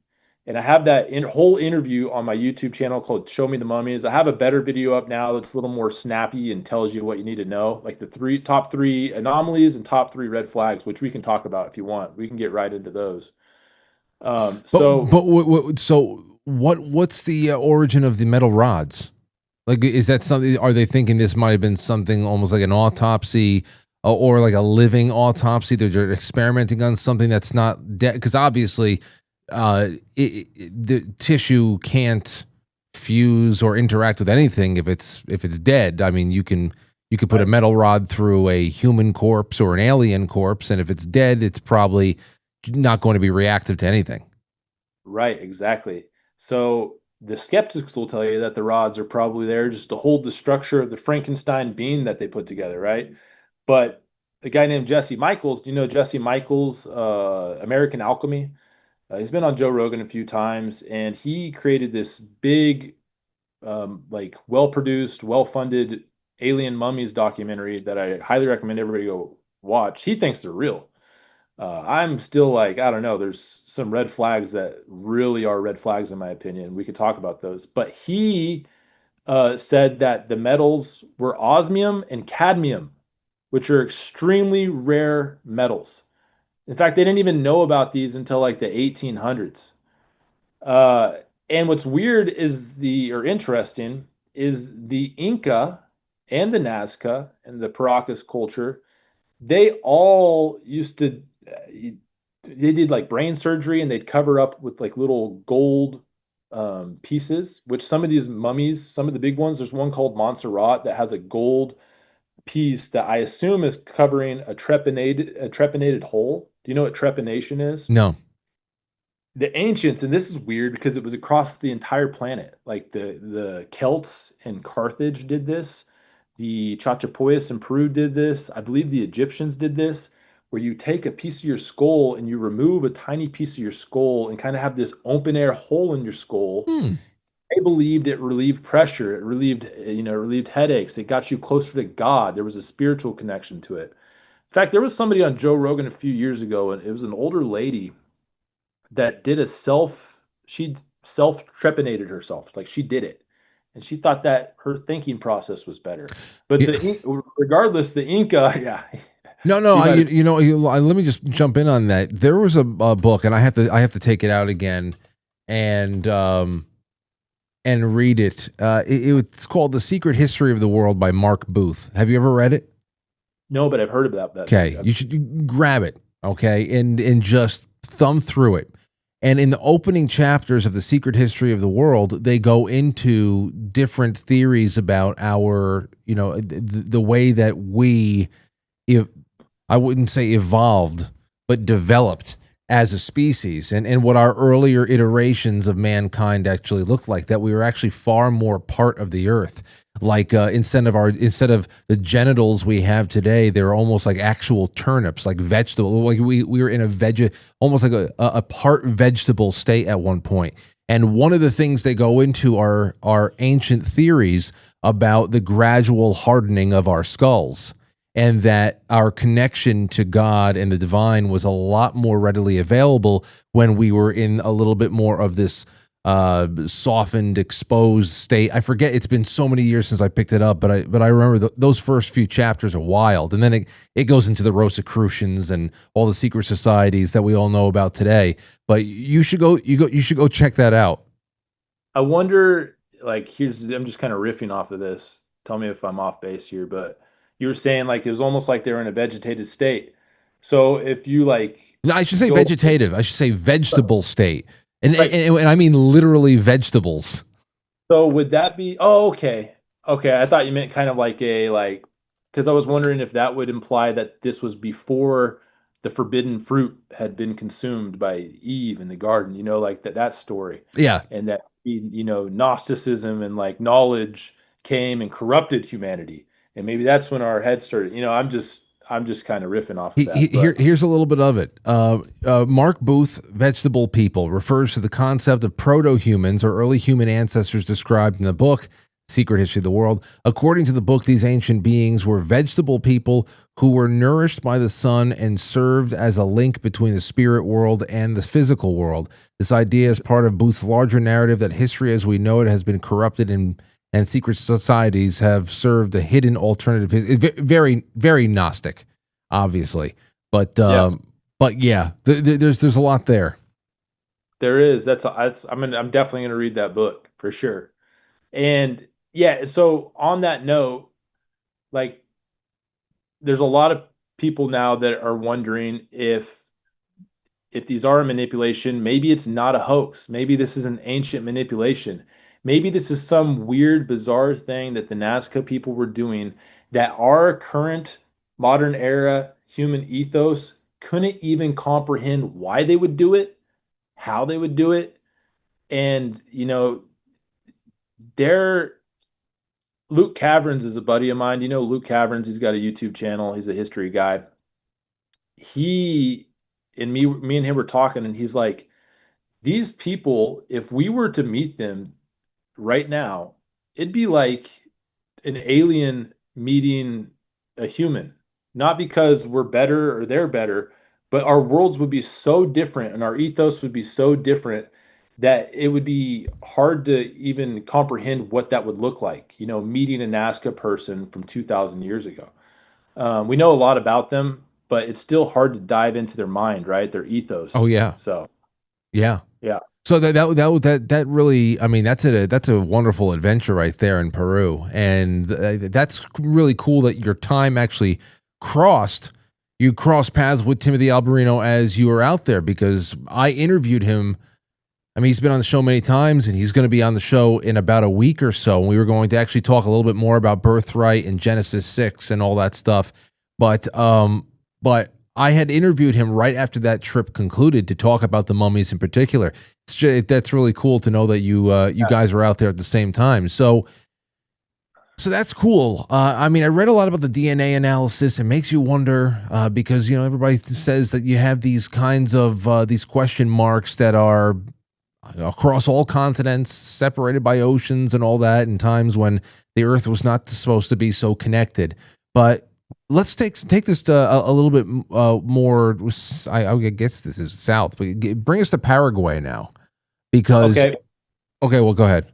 And I have that whole interview on my YouTube channel called Show Me the Mummies. I have a better video up now that's a little more snappy and tells you what you need to know, like the top three anomalies and top 3 red flags, which we can talk about if you want. We can get right into those. So what's the origin of the metal rods? Like, is that something? Are they thinking this might have been something almost like an autopsy? Or like a living autopsy? They're experimenting on something that's not dead, because obviously the tissue can't fuse or interact with anything if it's dead. I mean, you could put a metal rod through a human corpse or an alien corpse, and if it's dead, it's probably not going to be reactive to anything. Right, exactly. So the skeptics will tell you that the rods are probably there just to hold the structure of the Frankenstein bean that they put together, right? But a guy named Jesse Michaels, do you know Jesse Michaels, American Alchemy? He's been on Joe Rogan a few times, and he created this big, like well-produced, well-funded alien mummies documentary that I highly recommend everybody go watch. He thinks they're real. I'm still like, I don't know. There's some red flags that really are red flags in my opinion. We could talk about those, but he said that the metals were osmium and cadmium, which are extremely rare metals. In fact, they didn't even know about these until like the 1800s. Uh, and what's weird is or interesting is the Inca and the Nazca and the Paracas culture, they all used to, they did like brain surgery and they'd cover up with like little gold pieces, which some of these mummies, some of the big ones, there's one called Montserrat that has a gold piece that I assume is covering a trepanated hole. Do you know what trepanation is? No. The ancients, and this is weird because it was across the entire planet. Like the Celts in Carthage did this, the Chachapoyas in Peru did this. I believe the Egyptians did this, where you take a piece of your skull and you remove a tiny piece of your skull and kind of have this open air hole in your skull. Hmm. They believed it relieved pressure, it relieved headaches, it got you closer to God. There was a spiritual connection to it. In fact, there was somebody on Joe Rogan a few years ago, and it was an older lady that did she self trepanated herself, like she did it, and she thought that her thinking process was better. But Yeah. regardless, the Inca, yeah, No, no. he might have, Let me just jump in on that. There was a book, and I have to take it out again, and read it. It's called "The Secret History of the World" by Mark Booth. Have you ever read it? no, but I've heard about that. Okay, you should grab it. Okay, and just thumb through it. And in the opening chapters of The Secret History of the World, they go into different theories about our, the way that we, if I wouldn't say evolved, but developed as a species, and what our earlier iterations of mankind actually looked like, that we were actually far more part of the earth. Like instead of the genitals we have today, they're almost like actual turnips, like vegetable. Like we were in almost like a part vegetable state at one point. And one of the things they go into are ancient theories about the gradual hardening of our skulls, and that our connection to God and the divine was a lot more readily available when we were in a little bit more of this softened, exposed state. I forget, it's been so many years since I picked it up, but I remember those first few chapters are wild, and then it goes into the Rosicrucians and all the secret societies that we all know about today. But you should go check that out. I wonder, like, I'm just kind of riffing off of this. Tell me if I'm off base here, but you were saying like it was almost like they were in a vegetated state. So if you like No, I should say go, vegetative. I should say vegetable state. like, And I mean literally vegetables. so would that be, oh, okay. Okay. I thought you meant kind of like because I was wondering if that would imply that this was before the forbidden fruit had been consumed by Eve in the garden, like that story. Yeah. And that, Gnosticism and like knowledge came and corrupted humanity. And maybe that's when our head started, I'm just kind of riffing off of that. Here's a little bit of it. Mark Booth, Vegetable People, refers to the concept of proto-humans or early human ancestors described in the book, Secret History of the World. According to the book, these ancient beings were vegetable people who were nourished by the sun and served as a link between the spirit world and the physical world. This idea is part of Booth's larger narrative that history as we know it has been corrupted and secret societies have served a hidden alternative. Very, very Gnostic, obviously, but yeah, there's a lot there. There is. I'm definitely going to read that book for sure. And yeah, so on that note, like there's a lot of people now that are wondering if these are a manipulation, maybe it's not a hoax. Maybe this is an ancient manipulation. Maybe this is some weird, bizarre thing that the Nazca people were doing that our current modern era human ethos couldn't even comprehend why they would do it, how they would do it. And, they're Luke Caverns is a buddy of mine. You know Luke Caverns, he's got a YouTube channel. He's a history guy. He and me and him were talking, and he's like, these people, if we were to meet them right now, it'd be like an alien meeting a human. Not because we're better or they're better, but our worlds would be so different and our ethos would be so different that it would be hard to even comprehend what that would look like, meeting a Nazca person from 2,000 years ago. We know a lot about them, but it's still hard to dive into their mind, right? Their Oh ethos. yeah, So, yeah. yeah. So that really, I mean, that's a wonderful adventure right there in Peru, and that's really cool that your time actually crossed. You crossed paths with Timothy Alberino as you were out there, because I interviewed him. I mean, he's been on the show many times, and he's going to be on the show in about a week or so. And we were going to actually talk a little bit more about Birthright and Genesis 6 and all that stuff. But I had interviewed him right after that trip concluded to talk about the Mummies in particular. That's really cool to know that you guys are out there at the same time. So that's cool. I mean, I read a lot about the DNA analysis. It makes you wonder, because everybody says that you have these kinds of these question marks that are across all continents, separated by oceans and all that, in times when the Earth was not supposed to be so connected. But let's take this to a little bit more. I guess this is south, but bring us to Paraguay now, because Okay. Okay, well, go ahead.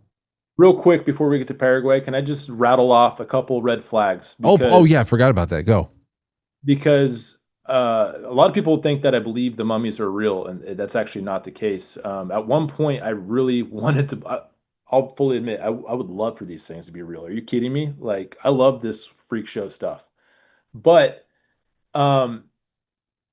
Real quick before we get to Paraguay, can I just rattle off a couple red flags? Oh yeah, I forgot about that. Go. Because a lot of people think that I believe the mummies are real, and that's actually not the case. At one point, I really wanted to. I'll fully admit, I would love for these things to be real. Are you kidding me? Like, I love this freak show stuff, but um,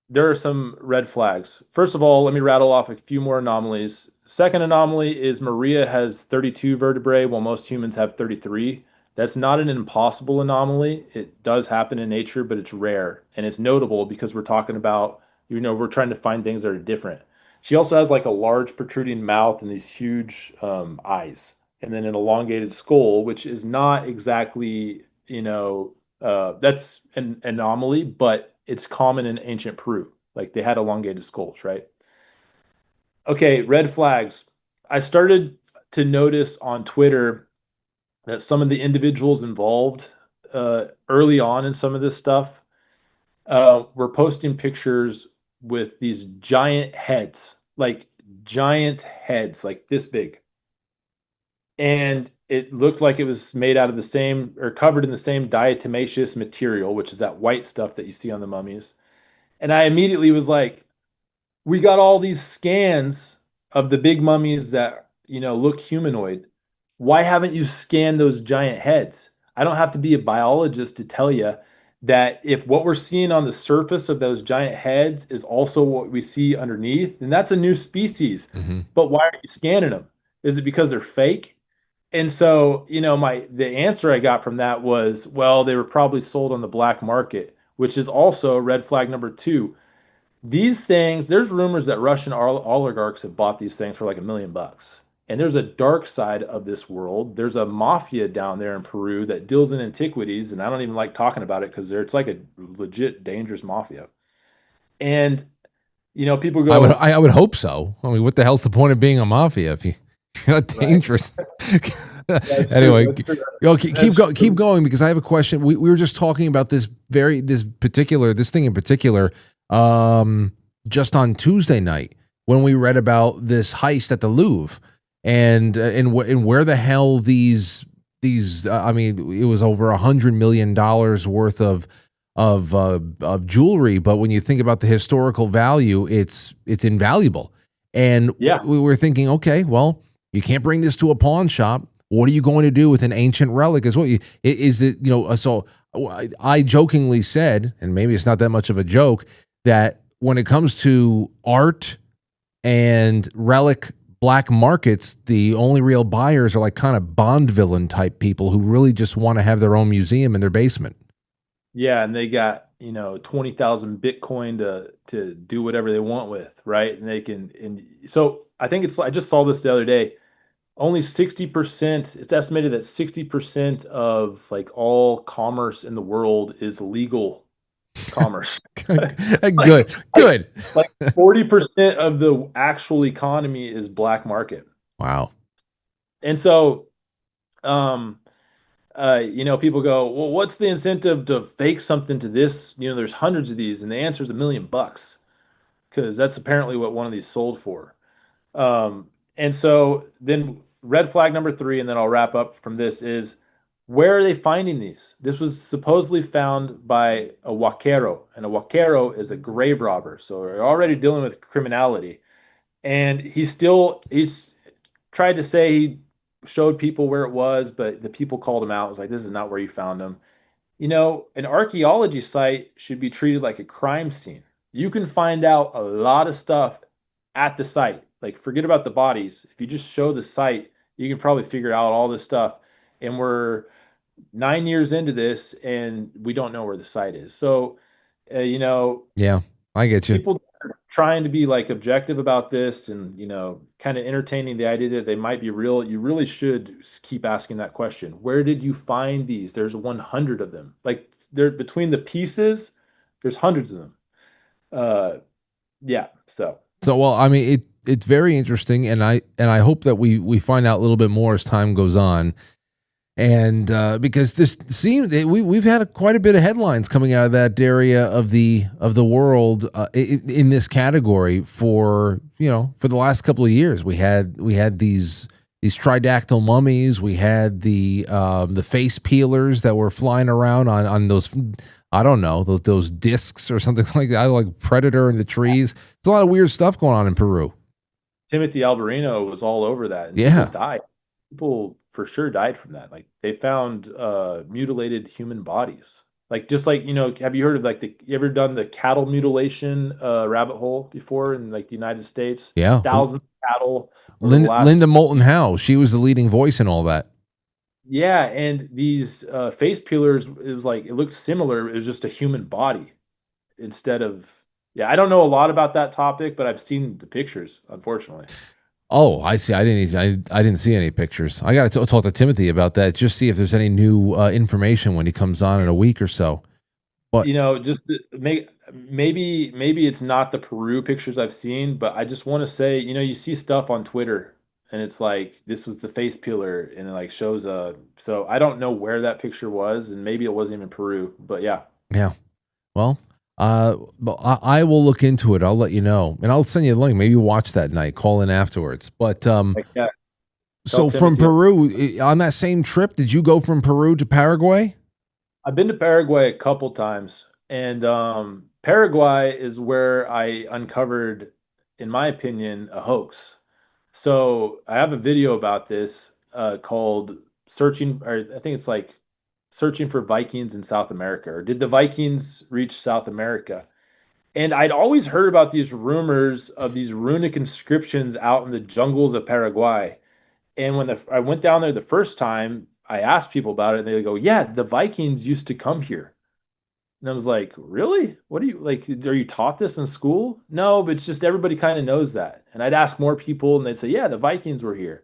there are some red flags. First of all, let me rattle off a few more anomalies. Second anomaly is Maria has 32 vertebrae, while most humans have 33. That's not an impossible anomaly. It does happen in nature, but it's rare. And it's notable because we're talking about, we're trying to find things that are different. She also has like a large protruding mouth and these huge eyes, and then an elongated skull, which is not exactly, that's an anomaly, but it's common in ancient Peru. Like they had elongated skulls, right? Okay, red flags. I started to notice on Twitter that some of the individuals involved early on in some of this stuff were posting pictures with these giant heads, like this big. And it looked like it was made out of the same or covered in the same diatomaceous material, which is that white stuff that you see on the mummies. And I immediately was like, we got all these scans of the big mummies that, look humanoid. Why haven't you scanned those giant heads? I don't have to be a biologist to tell you that if what we're seeing on the surface of those giant heads is also what we see underneath, then that's a new species. Mm-hmm. But why are you scanning them? Is it because they're fake? And so, the answer I got from that was, well, they were probably sold on the black market, which is also red flag number two. These things, there's rumors that Russian oligarchs have bought these things for like $1 million. And there's a dark side of this world. There's a mafia down there in Peru that deals in antiquities, and I don't even like talking about it because it's like a legit dangerous mafia. And people go, I would hope so. I mean, what the hell's the point of being a mafia if you're not dangerous? Anyway, keep going, because I have a question. We were just talking about this thing in particular, just on Tuesday night when we read about this heist at the Louvre, and where the hell these I mean, it was over $100 million worth of jewelry, but when you think about the historical value, it's invaluable. And yeah, we were thinking, okay, well, you can't bring this to a pawn shop. What are you going to do with an ancient relic? So I jokingly said, and maybe it's not that much of a joke, that when it comes to art and relic black markets, the only real buyers are like kind of Bond villain type people who really just want to have their own museum in their basement. yeah, and they got 20,000 Bitcoin to do whatever they want with, right? And they can, and so I think I just saw this the other day. only 60%, it's estimated that 60% of like all commerce in the world is legal commerce. Like, Good, like, good. like 40% of the actual economy is black market. Wow. And so, um, people go, well, what's the incentive to fake something to this? There's hundreds of these, and the answer is $1 million because that's apparently what one of these sold for. And so then red flag number three, and then I'll wrap up from this is where are they finding these? This was supposedly found by a vaquero, and a vaquero is a grave robber. So we're already dealing with criminality. And he's tried to say he showed people where it was, but the people called him out. It was like, this is not where you found them. An archaeology site should be treated like a crime scene. You can find out a lot of stuff at the site. Like, forget about the bodies. If you just show the site, you can probably figure out all this stuff. And we're 9 years into this, and we don't know where the site is. So, Yeah, I get you. people are trying to be like objective about this and, kind of entertaining the idea that they might be real. You really should keep asking that question. Where did you find these? There's 100 of them. Like, they're between the pieces, there's hundreds of them. Uh, yeah. So, well, I mean, it's very interesting, and I hope that we find out a little bit more as time goes on, and because this seems we've had quite a bit of headlines coming out of that area of the world in this category for the last couple of years. We had these tridactyl mummies. We had the face peelers that were flying around on those. I don't know, those discs or something like that, like predator in the trees. There's a lot of weird stuff going on in Peru. Timothy Alberino was all over that. And Yeah. people died. People for sure died from that. Like, they found mutilated human bodies. Like, just like, have you heard of like you ever done the cattle mutilation rabbit hole before in like the United States? Yeah. Thousands of cattle over the last. Linda Moulton Howe, she was the leading voice in all that. Yeah, and these face peelers, it was like it looked similar. It was just a human body instead of. Yeah, I don't know a lot about that topic, but I've seen the pictures, unfortunately. Oh, I see. I didn't see any pictures. I got to talk to Timothy about that. Just see if there's any new information when he comes on in a week or so. But Just to maybe it's not the Peru pictures I've seen, but I just want to say, you see stuff on Twitter, and it's like this was the face peeler, and it like shows a. So I don't know where that picture was, and maybe it wasn't even Peru, but yeah. yeah, well, but I will look into it. I'll let you know, and I'll send you a link. Maybe watch that night. Call in afterwards. But Yeah. so from Peru on that same trip, did you go from Peru to Paraguay? I've been to Paraguay a couple times, and Paraguay is where I uncovered, in my opinion, a hoax. So I have a video about this called "Searching," or I think it's like "Searching for Vikings in South America," or "Did the Vikings reach South America?" And I'd always heard about these rumors of these runic inscriptions out in the jungles of Paraguay. And when I went down there the first time, I asked people about it, and they go, "Yeah, the Vikings used to come here." And I was like, "Really? What are you like? Are you taught this in school?" No, but it's just everybody kind of knows that. And I'd ask more people, and they'd say, "Yeah, the Vikings were here."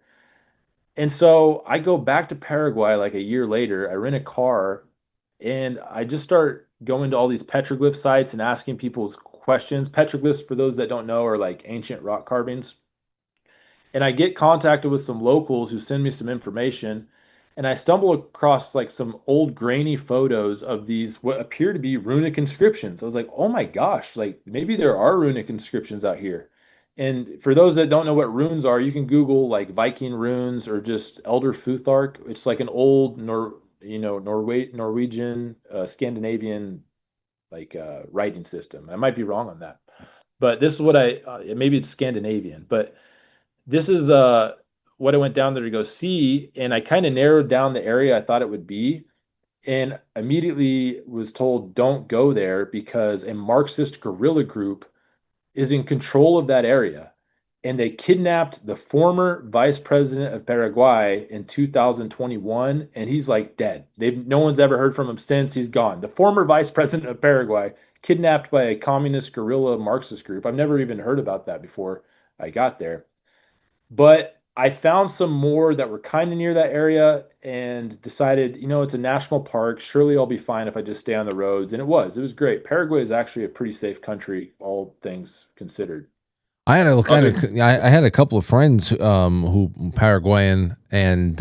And so I go back to Paraguay like a year later. I rent a car, and I just start going to all these petroglyph sites and asking people's questions. Petroglyphs, for those that don't know, are like ancient rock carvings. And I get contacted with some locals who send me some information, and I stumble across like some old grainy photos of these what appear to be runic inscriptions. I was like, "Oh my gosh, like maybe there are runic inscriptions out here." And for those that don't know what runes are, you can Google like Viking runes or just Elder Futhark. It's like an old Norwegian, Scandinavian like writing system. I might be wrong on that, but this is what maybe it's Scandinavian, but this is what I went down there to go see, and I kind of narrowed down the area I thought it would be, and immediately was told don't go there because a Marxist guerrilla group is in control of that area, and they kidnapped the former vice president of Paraguay in 2021, and he's like dead. No one's ever heard from him since. He's gone. The former vice president of Paraguay kidnapped by a communist guerrilla Marxist group. I've never even heard about that before I got there. But I found some more that were kind of near that area and decided, it's a national park. Surely I'll be fine if I just stay on the roads. And it was. It was great. Paraguay is actually a pretty safe country, all things considered. I had a kind Other of I had a couple of friends who Paraguayan and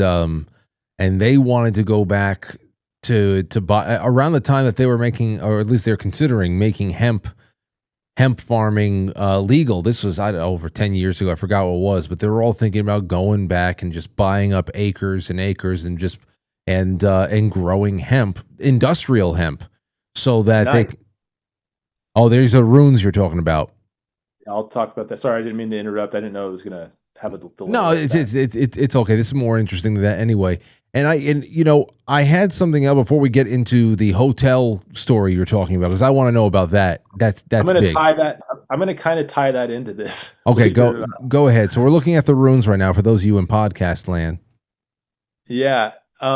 they wanted to go back to buy around the time that they were making, or at least they're considering making hemp farming legal. This was, I don't know, over 10 years ago. I forgot what it was, but they were all thinking about going back and just buying up acres and acres and just and growing hemp, industrial hemp, so that nice. oh, there's the runes you're talking about. I'll talk about that. Sorry, I didn't mean to interrupt. I didn't know it was gonna have a delay No, like that. it's okay. This is more interesting than that anyway. And I had something else before we get into the hotel story you're talking about, because I want to know about that. That's I'm gonna big. tie that. I'm gonna kind of tie that into this. Okay, Believe it or not. go ahead. So we're looking at the runes right now for those of you in podcast land. Yeah.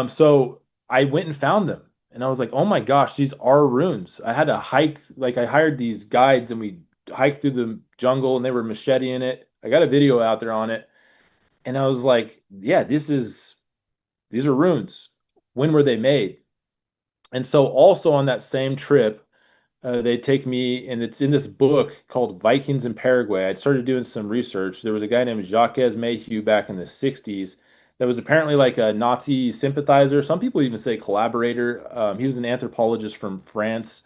So I went and found them, and I was like, "Oh my gosh, these are runes." I had to hike. Like I hired these guides, and we hiked through the jungle, and they were macheteing it. I got a video out there on it, and I was like, "Yeah, these are runes. When were they made?" And so also on that same trip, they take me, and it's in this book called Vikings in Paraguay. I'd started doing some research. There was a guy named Jacques Mayhew back in the 60s that was apparently like a Nazi sympathizer. Some people even say collaborator. He was an anthropologist from France.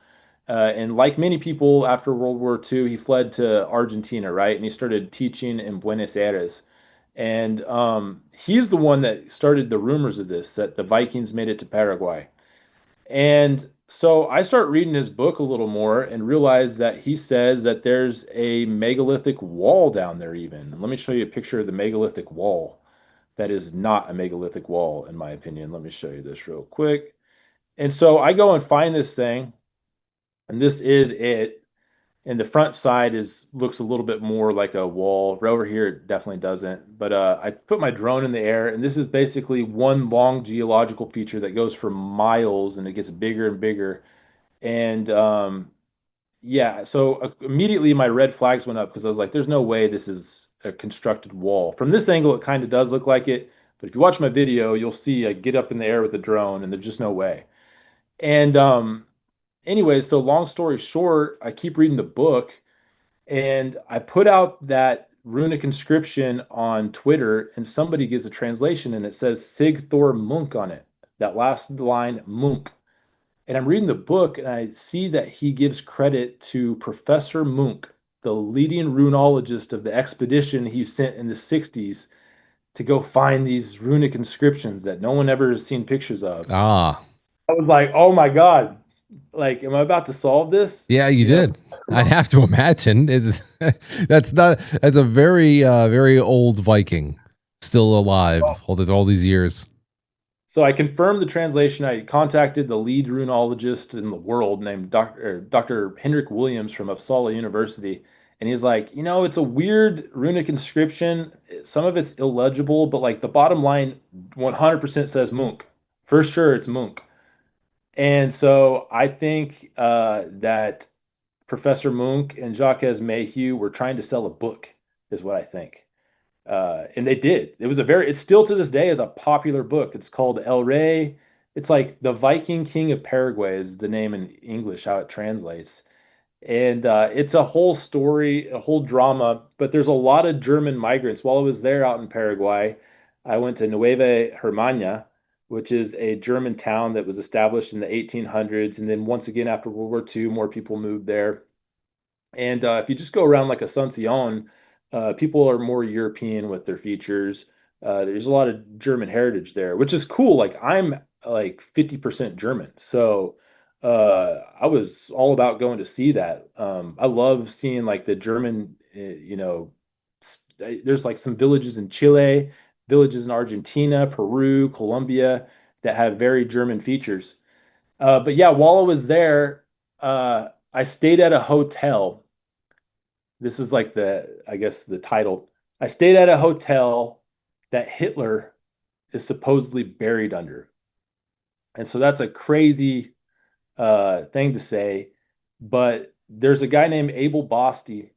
And like many people after World War II, he fled to Argentina, right? And he started teaching in Buenos Aires. And he's the one that started the rumors of this, that the Vikings made it to Paraguay. And so I start reading his book a little more and realize that he says that there's a megalithic wall down there, even. Let me show you a picture of the megalithic wall. That is not a megalithic wall, in my opinion. Let me show you this real quick. And so I go and find this thing, and this is it. And the front side looks a little bit more like a wall. Right over here, it definitely doesn't. But I put my drone in the air, and this is basically one long geological feature that goes for miles, and it gets bigger and bigger. And yeah, so immediately my red flags went up because I was like, "There's no way this is a constructed wall." From this angle, it kind of does look like it, but if you watch my video, you'll see I get up in the air with a drone, and there's just no way. And anyway, so long story short, I keep reading the book and I put out that runic inscription on Twitter, and somebody gives a translation and it says Sig Thor Munk on it. That last line, Munk. And I'm reading the book and I see that he gives credit to Professor Munk, the leading runologist of the expedition he sent in the 60s to go find these runic inscriptions that no one ever has seen pictures of. Ah, I was like, oh my God, like, am I about to solve this? yeah, you did. I'd have to imagine. That's a very very old Viking, still alive all these years. So I confirmed the translation. I contacted the lead runologist in the world named Dr. Hendrik Williams from Uppsala University. And he's like, it's a weird runic inscription. Some of it's illegible, but like the bottom line 100% says Munk. For sure, it's Munk. And so I think that Professor Munk and Jacques Mayhew were trying to sell a book, is what I think. And they did. It's still to this day is a popular book. It's called El Rey. It's like the Viking King of Paraguay is the name in English, how it translates. And it's a whole story, a whole drama, but there's a lot of German migrants. While I was there out in Paraguay, I went to Nueva Germania, which is a German town that was established in the 1800s. And then once again, after World War II, more people moved there. And if you just go around like Asuncion, people are more European with their features. There's a lot of German heritage there, which is cool. Like I'm like 50% German. So I was all about going to see that. I love seeing like the German, there's like some villages in Chile, villages in Argentina, Peru, Colombia that have very German features. But yeah, while I was there, I stayed at a hotel. This is like I guess the title. I stayed at a hotel that Hitler is supposedly buried under. And so that's a crazy thing to say. But there's a guy named Abel Basti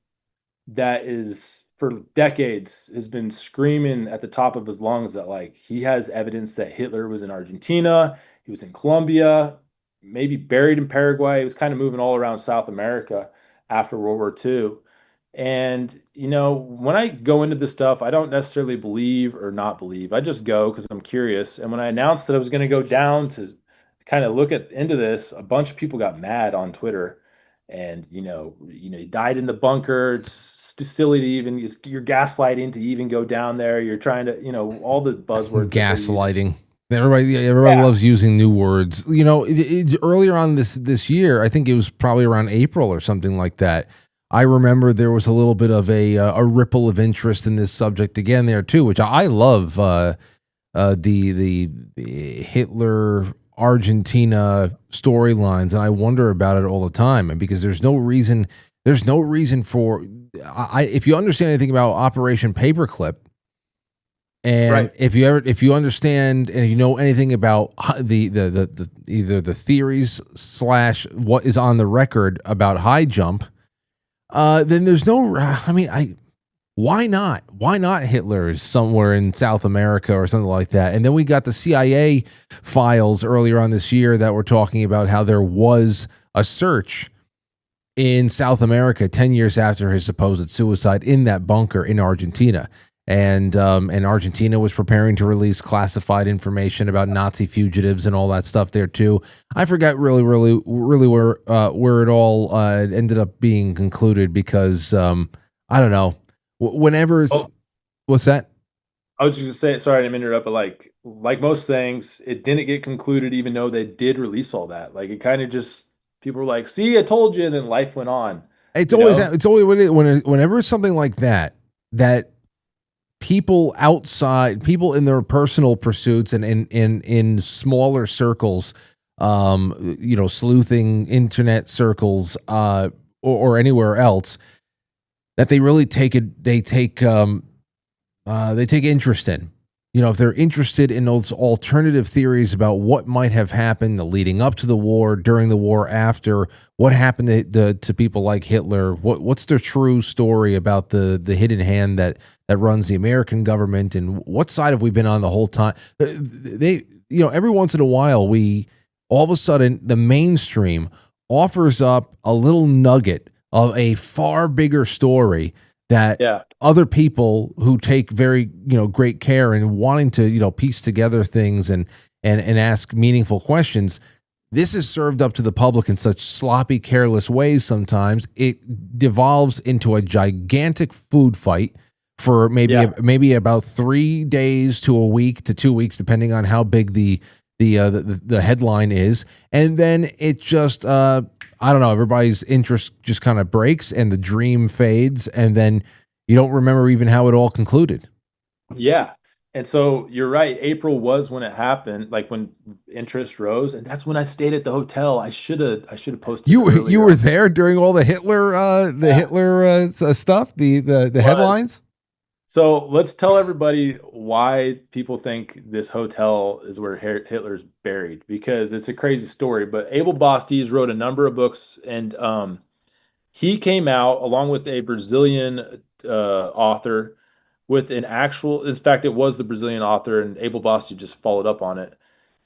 that is for decades has been screaming at the top of his lungs that like he has evidence that Hitler was in Argentina, he was in Colombia, maybe buried in Paraguay. He was kind of moving all around South America after World War II. And when I go into this stuff, I don't necessarily believe or not believe. I just go because I'm curious. And when I announced that I was going to go down to kind of look at into this, a bunch of people got mad on Twitter, and he died in the bunker. It's silly to even you're gaslighting to even go down there. You're trying to all the buzzwords that they use. Gaslighting. Everybody loves using new words. Earlier on this year, I think it was probably around April or something like that. I remember there was a little bit of a ripple of interest in this subject again there too, which I love. The Hitler Argentina storylines, and I wonder about it all the time. And because there's no reason for if you understand anything about Operation Paperclip, and Right. if you understand and you know anything about the either the theories / what is on the record about high jump, then there's no. I mean, why not? Why not Hitler is somewhere in South America or something like that? And then we got the CIA files earlier on this year that were talking about how there was a search in South America 10 years after his supposed suicide in that bunker in Argentina. And Argentina was preparing to release classified information about Nazi fugitives and all that stuff there too. I forgot really where it all ended up being concluded because I don't know. Whenever what's that? I was just gonna say, sorry, I didn't mean to interrupt, but like most things, it didn't get concluded, even though they did release all that. Like it kind of just people were like, "See, I told you," and then life went on. It's you always know? it's always whenever it's something like that people outside, people in their personal pursuits and in smaller circles, sleuthing internet circles, or anywhere else, that they really take interest in. If they're interested in those alternative theories about what might have happened leading up to the war, during the war, after, what happened to people like Hitler, what's their true story about the hidden hand that runs the American government, and what side have we been on the whole time? Every once in a while, all of a sudden, the mainstream offers up a little nugget of a far bigger story that other people who take very great care in wanting to piece together things and ask meaningful questions. This is served up to the public in such sloppy, careless ways. Sometimes it devolves into a gigantic food fight for maybe about 3 days to a week to 2 weeks, depending on how big the headline is, and then it just I don't know, everybody's interest just kind of breaks and the dream fades, and then you don't remember even how it all concluded. Yeah. And so you're right. April was when it happened, like when interest rose, and that's when I stayed at the hotel. I should have posted. You were there during all the Hitler stuff, the headlines. So let's tell everybody why people think this hotel is where Hitler's buried, because it's a crazy story. But Abel Bastis wrote a number of books, and he came out along with a Brazilian author with an actual, in fact, it was the Brazilian author, and Abel Bastis just followed up on it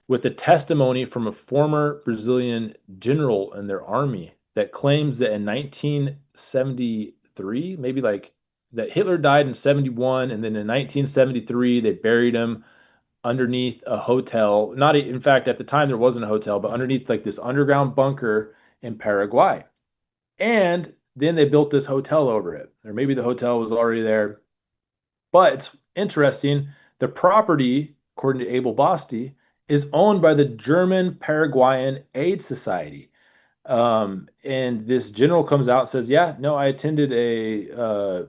with a testimony from a former Brazilian general in their army that claims that in 1973, maybe like that Hitler died in 71, and then in 1973 they buried him underneath a hotel. Not in fact, at the time there wasn't a hotel, but underneath like this underground bunker in Paraguay. And then they built this hotel over it, or maybe the hotel was already there. But it's interesting. The property, according to Abel Basti, is owned by the German Paraguayan Aid Society. And this general comes out and says, "Yeah, no, I attended a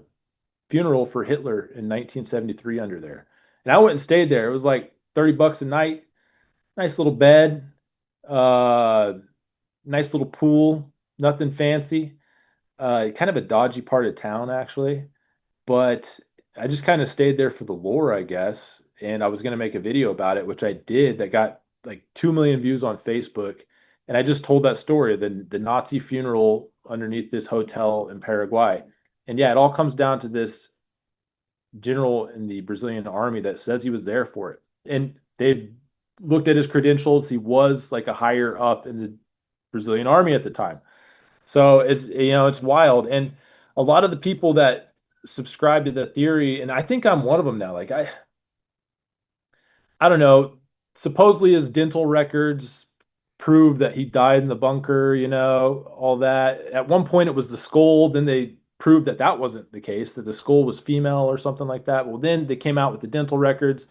funeral for Hitler in 1973 under there." And I went and stayed there. It was like $30 a night, nice little bed, uh, nice little pool, nothing fancy. Kind of a dodgy part of town, actually. But I just kind of stayed there for the lore, I guess. And I was going to make a video about it, which I did, that got like 2 million views on Facebook. And I just told that story, the Nazi funeral underneath this hotel in Paraguay. And yeah, it all comes down to this general in the Brazilian army that says he was there for it. And they've looked at his credentials. He was like a higher up in the Brazilian army at the time. So it's wild. And a lot of the people that subscribe to the theory, and I think I'm one of them now. Like I don't know, supposedly his dental records prove that he died in the bunker, all that. At one point it was the skull, then they proved that that wasn't the case, that the skull was female or something like that. Well, then they came out with the dental records.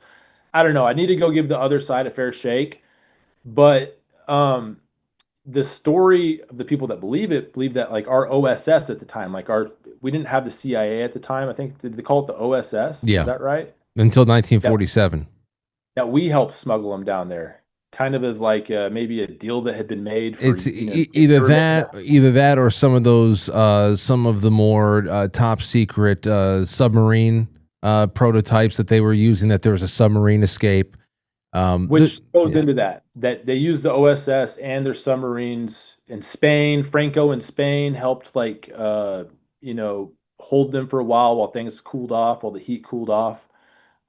I don't know. I need to go give the other side a fair shake, but the story of the people that believe that like our OSS at the time, like we didn't have the CIA at the time. I think did they call it the OSS? Is Yeah, that right? until That 1947. that we helped smuggle them down there, kind of as like maybe a deal that had been made for It's either that, or some of those, some of the more top secret submarine prototypes that they were using. That there was a submarine escape. which goes Yeah. into that they used the OSS and their submarines in Spain. Franco in Spain helped like hold them for a while things cooled off, while the heat cooled off.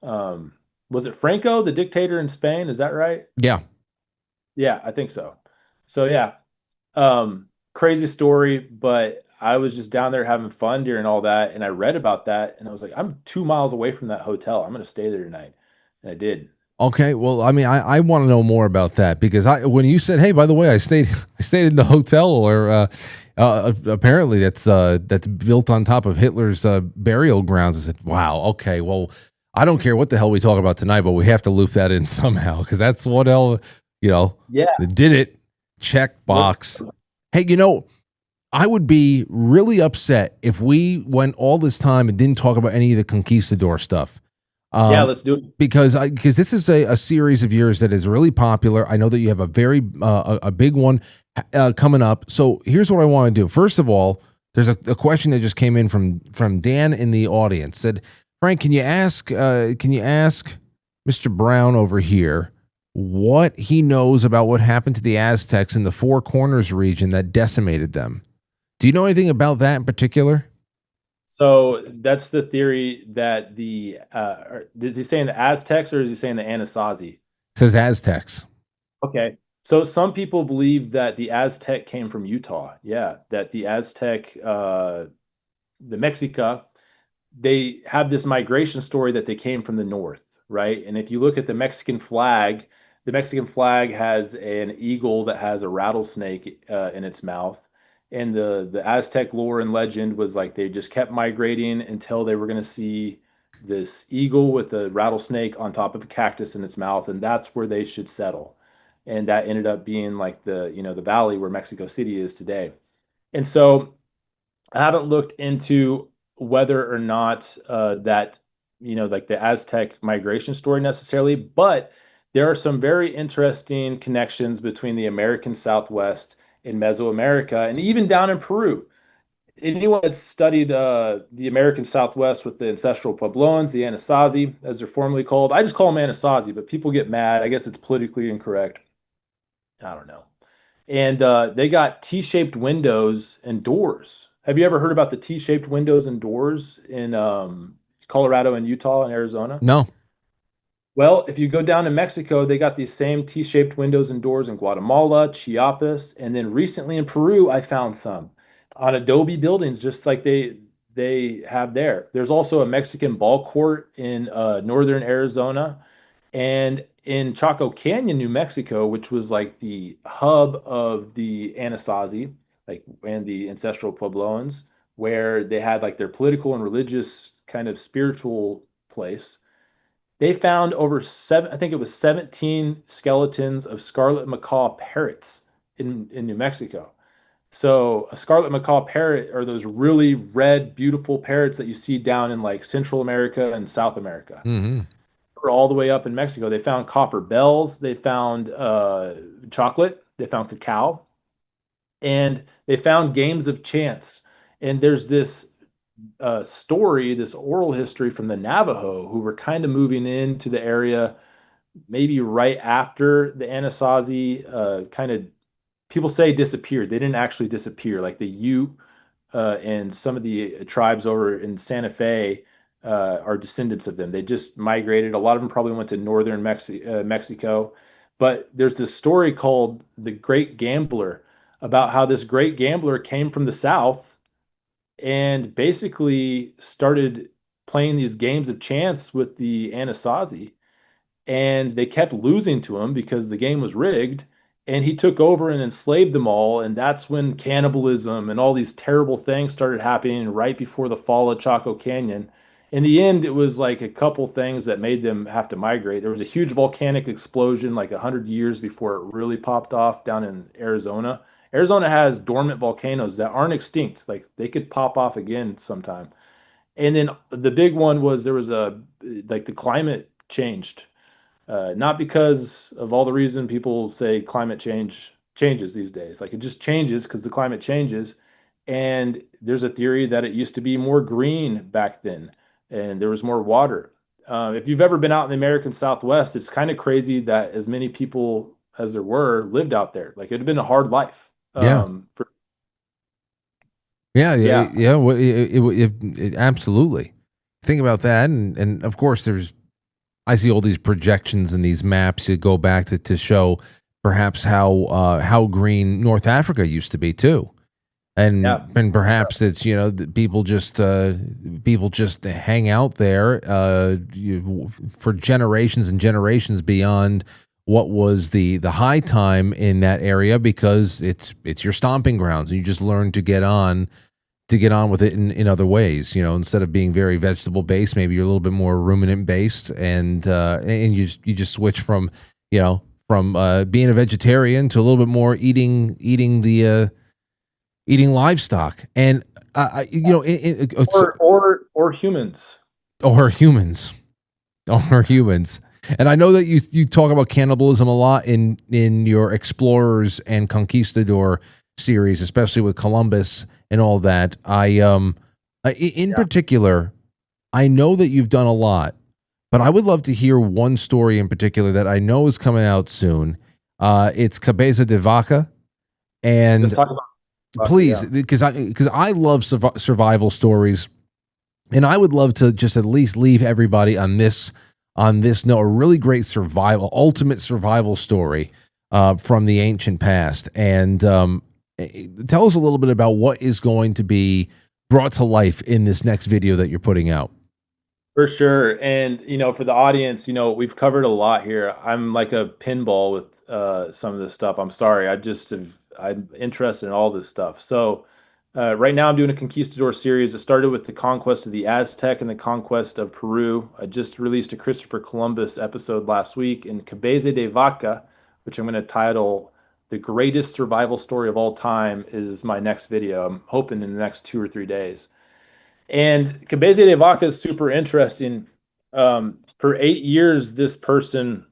Um, was it Franco, the dictator in Spain? Is that right? Yeah. Yeah, I think so. So yeah, crazy story, but I was just down there having fun during all that, and I read about that, and I was like, I'm 2 miles away from that hotel. I'm gonna stay there tonight, and I did. Okay, well, I mean, I want to know more about that, because when you said, "Hey, by the way, I stayed I stayed in the hotel," or apparently that's built on top of Hitler's burial grounds, I said, "Wow, okay, well, I don't care what the hell we talk about tonight, but we have to loop that in somehow, because that's what else, Yeah. did it, check box." Hey, I would be really upset if we went all this time and didn't talk about any of the Conquistador stuff. Yeah, let's do it. Because this is a series of yours that is really popular. I know that you have a very a big one coming up. So here's what I want to do. First of all, there's a question that just came in from Dan in the audience. Said, Frank, can you ask Mr. Brown over here what he knows about what happened to the Aztecs in the Four Corners region that decimated them? Do you know anything about that in particular? So that's the theory that is he saying the Aztecs or is he saying the Anasazi? It says Aztecs. Okay. So some people believe that the Aztec came from Utah. Yeah, that the Aztec, the Mexica, they have this migration story that they came from the north, right? And if you look at the Mexican flag has an eagle that has a rattlesnake in its mouth. And the Aztec lore and legend was like they just kept migrating until they were going to see this eagle with a rattlesnake on top of a cactus in its mouth, and that's where they should settle. And that ended up being like the valley where Mexico City is today. And so I haven't looked into whether or not that, like the Aztec migration story necessarily, but there are some very interesting connections between the American Southwest and Mesoamerica, and even down in Peru. Anyone that's studied the American Southwest with the ancestral Puebloans, the Anasazi, as they're formerly called, I just call them Anasazi, but people get mad. I guess it's politically incorrect. I don't know. And they got T-shaped windows and doors. Have you ever heard about the T-shaped windows and doors in Colorado and Utah and Arizona? No. Well, if you go down to Mexico, they got these same T-shaped windows and doors in Guatemala, Chiapas, and then recently in Peru, I found some on adobe buildings, just like they have there. There's also a Mexican ball court in northern Arizona, and in Chaco Canyon, New Mexico, which was like the hub of the Anasazi, like and the ancestral Puebloans, where they had like their political and religious kind of spiritual place. They found over I think it was 17 skeletons of scarlet macaw parrots in New Mexico. So a scarlet macaw parrot are those really red, beautiful parrots that you see down in like Central America and South America. Mm-hmm. All the way up in Mexico. They found copper bells. They found chocolate. They found cacao. And they found games of chance. And there's this story, this oral history from the Navajo who were kind of moving into the area maybe right after the Anasazi kind of, people say disappeared. They didn't actually disappear. Like the Ute and some of the tribes over in Santa Fe are descendants of them. They just migrated. A lot of them probably went to northern Mexico. But there's this story called The Great Gambler about how this great gambler came from the South and basically started playing these games of chance with the Anasazi, and they kept losing to him because the game was rigged, and he took over and enslaved them all, and that's when cannibalism and all these terrible things started happening right before the fall of Chaco Canyon. In the end, it was like a couple things that made them have to migrate. There was a huge volcanic explosion like 100 years before it really popped off down in Arizona. Arizona has dormant volcanoes that aren't extinct. Like they could pop off again sometime. And then the big one was there was a like the climate changed, not because of all the reason people say climate change changes these days. Like it just changes because the climate changes. And there's a theory that it used to be more green back then and there was more water. If you've ever been out in the American Southwest, it's kind of crazy that as many people as there were lived out there. Like it had been a hard life. Yeah. Yeah, yeah, Yeah, yeah. Absolutely. Think about that, and of course, I see all these projections and these maps that go back to show perhaps how green North Africa used to be too, yeah. and perhaps it's people just hang out there for generations and generations beyond what was the high time in that area because it's your stomping grounds and you just learn to get on with it in other ways. Instead of being very vegetable based, maybe you're a little bit more ruminant based, and you just switch from being a vegetarian to a little bit more eating livestock, and Or humans. or humans, or humans. And I know that you talk about cannibalism a lot in your Explorers and Conquistador series, especially with Columbus and all that. In Yeah. particular, I know that you've done a lot, but I would love to hear one story in particular that I know is coming out soon. It's Cabeza de Vaca, Let's and talk about please, yeah. because I love survival stories, and I would love to just at least leave everybody on this note, a really great ultimate survival story from the ancient past. And tell us a little bit about what is going to be brought to life in this next video that you're putting out. For sure. And, for the audience, we've covered a lot here. I'm like a pinball with some of this stuff. I'm sorry. I'm interested in all this stuff. So, right now I'm doing a Conquistador series. It started with the conquest of the Aztec and the conquest of Peru. I just released a Christopher Columbus episode last week, and Cabeza de Vaca, which I'm going to title The Greatest Survival Story of All Time, is my next video. I'm hoping in the next 2 or 3 days. And Cabeza de Vaca is super interesting. For 8 years, this person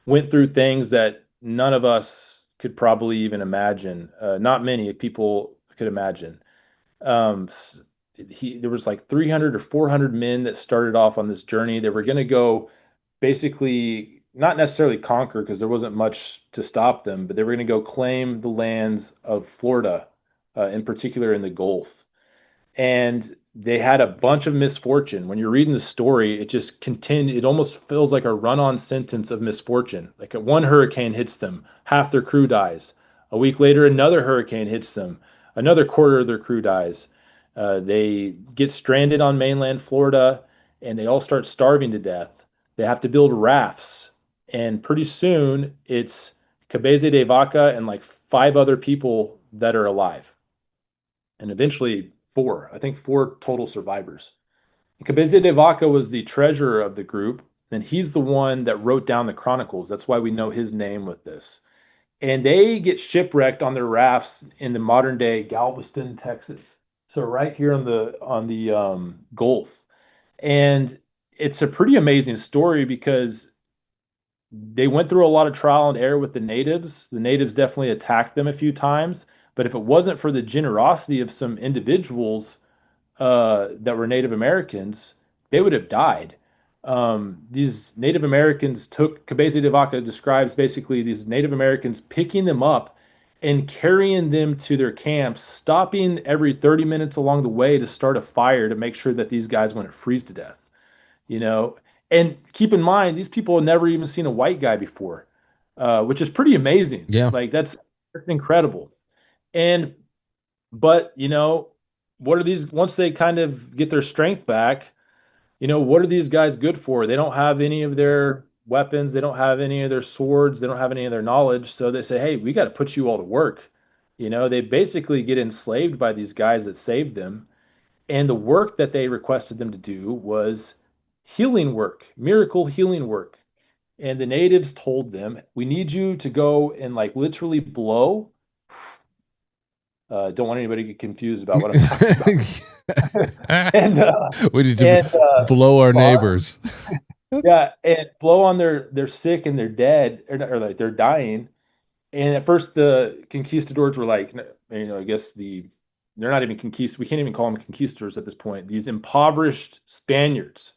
went through things that none of us could probably even imagine. Not many people could imagine. Um, there was like 300 or 400 men that started off on this journey. They were going to go basically not necessarily conquer because there wasn't much to stop them, but they were going to go claim the lands of Florida, in particular in the Gulf, and they had a bunch of misfortune. When you're reading the story, it just continued. It almost feels like a run-on sentence of misfortune. Like one hurricane hits them, half their crew dies. A week later, another hurricane hits them, another quarter of their crew dies. They get stranded on mainland Florida, and they all start starving to death. They have to build rafts, and pretty soon it's Cabeza de Vaca and like five other people that are alive, and eventually four. I think four total survivors. And Cabeza de Vaca was the treasurer of the group, and he's the one that wrote down the chronicles. That's why we know his name with this. And they get shipwrecked on their rafts in the modern day Galveston, Texas. So right here on the Gulf, and it's a pretty amazing story because they went through a lot of trial and error with the natives. The natives definitely attacked them a few times, but if it wasn't for the generosity of some individuals that were Native Americans, they would have died. These Native Americans took Cabeza de Vaca describes basically these Native Americans picking them up and carrying them to their camps, stopping every 30 minutes along the way to start a fire to make sure that these guys wouldn't freeze to death, you know? And keep in mind, these people had never even seen a white guy before, which is pretty amazing. Yeah. Like that's incredible. And but what are these once they kind of get their strength back? What are these guys good for? They don't have any of their weapons, they don't have any of their swords, they don't have any of their knowledge. So they say, hey, we got to put you all to work. They basically get enslaved by these guys that saved them. And the work that they requested them to do was healing work, miracle healing work. And the natives told them, we need you to go and like literally blow. Don't want anybody to get confused about what I'm talking about. and We need to and blow our neighbors. Yeah, and blow on their sick and they're dead or like they're dying. And at first the conquistadors were like, I guess they're not even we can't even call them conquistadors at this point. These impoverished Spaniards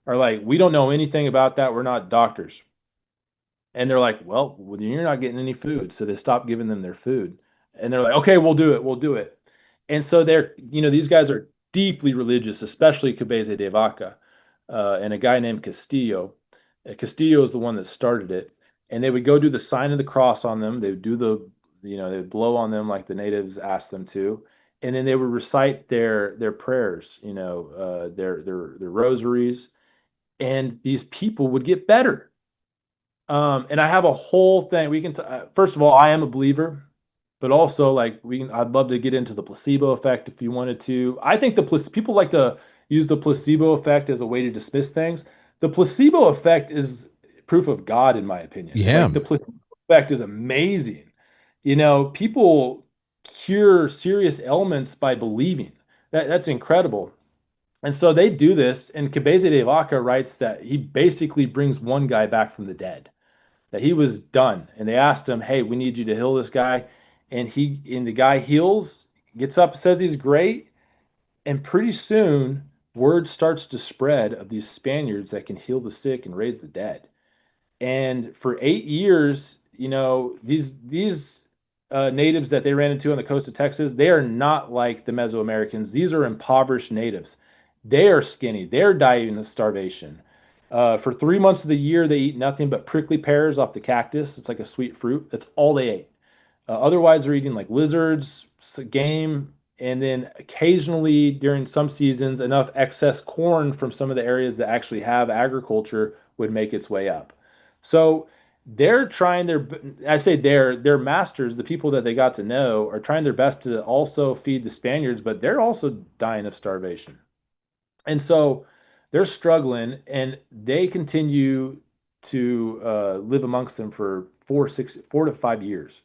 are like, we don't know anything about that. We're not doctors. And they're like, well, you're not getting any food. So they stopped giving them their food. And they're like, okay, we'll do it. We'll do it. And so these guys are deeply religious, especially Cabeza de Vaca, and a guy named Castillo. Castillo is the one that started it. And they would go do the sign of the cross on them. They would do they would blow on them like the natives asked them to. And then they would recite their prayers, their rosaries. And these people would get better. And I have a whole thing. We can, first of all, I am a believer, but also like I'd love to get into the placebo effect if you wanted to. I think people like to use the placebo effect as a way to dismiss things. The placebo effect is proof of God, in my opinion. Yeah. Like the placebo effect is amazing. People cure serious ailments by believing. That's incredible. And so they do this, and Cabeza de Vaca writes that he basically brings one guy back from the dead, that he was done. And they asked him, hey, we need you to heal this guy. And the guy heals, gets up, says he's great. And pretty soon, word starts to spread of these Spaniards that can heal the sick and raise the dead. And for 8 years, these natives that they ran into on the coast of Texas, they are not like the Mesoamericans. These are impoverished natives. They are skinny. They're dying of starvation. For 3 months of the year, they eat nothing but prickly pears off the cactus. It's like a sweet fruit. That's all they ate. Otherwise, they're eating like lizards, game, and then occasionally during some seasons, enough excess corn from some of the areas that actually have agriculture would make its way up. So they're trying I say their masters, the people that they got to know, are trying their best to also feed the Spaniards, but they're also dying of starvation. And so they're struggling and they continue to live amongst them for 4 to 5 years.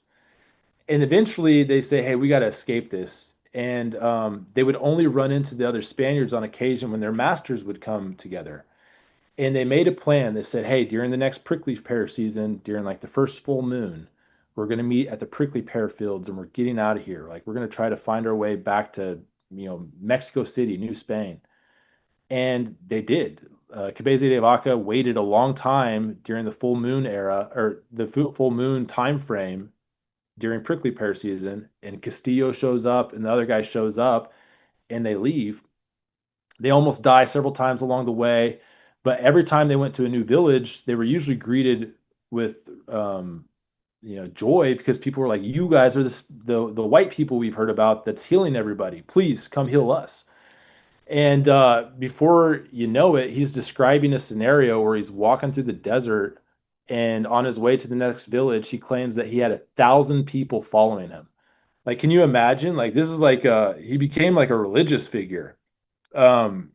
And eventually they say, hey, we got to escape this. And they would only run into the other Spaniards on occasion when their masters would come together. And they made a plan. They said, hey, during the next prickly pear season, during like the first full moon, we're going to meet at the prickly pear fields and we're getting out of here. Like we're going to try to find our way back to, Mexico City, New Spain. And they did. Cabeza de Vaca waited a long time during the full moon era or the full moon time frame during prickly pear season, and Castillo shows up and the other guy shows up and they leave. They almost die several times along the way, but every time they went to a new village, they were usually greeted with joy because people were like, you guys are the white people we've heard about that's healing everybody. Please come heal us. And before you know it, he's describing a scenario where he's walking through the desert, and on his way to the next village, he claims that he had 1,000 people following him. Like, can you imagine? Like, this is like he became like a religious figure. Um,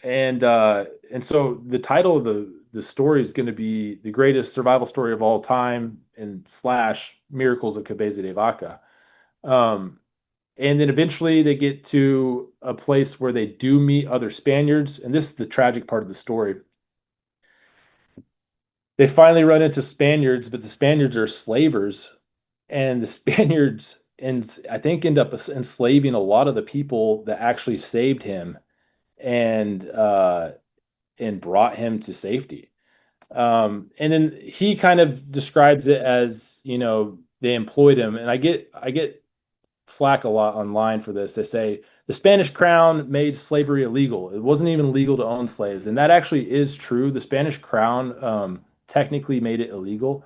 and so the title of the story is going to be the greatest survival story of all time and slash miracles of Cabeza de Vaca. Um, and then eventually they get to a place where they do meet other Spaniards. And this is the tragic part of the story. They finally run into Spaniards, but the Spaniards are slavers. And the Spaniards, and I think, end up enslaving a lot of the people that actually saved him and brought him to safety. And then he kind of describes it as, they employed him, and I get flack a lot online for this. They say the Spanish crown made slavery illegal. It wasn't even legal to own slaves, and that actually is true. The Spanish crown technically made it illegal,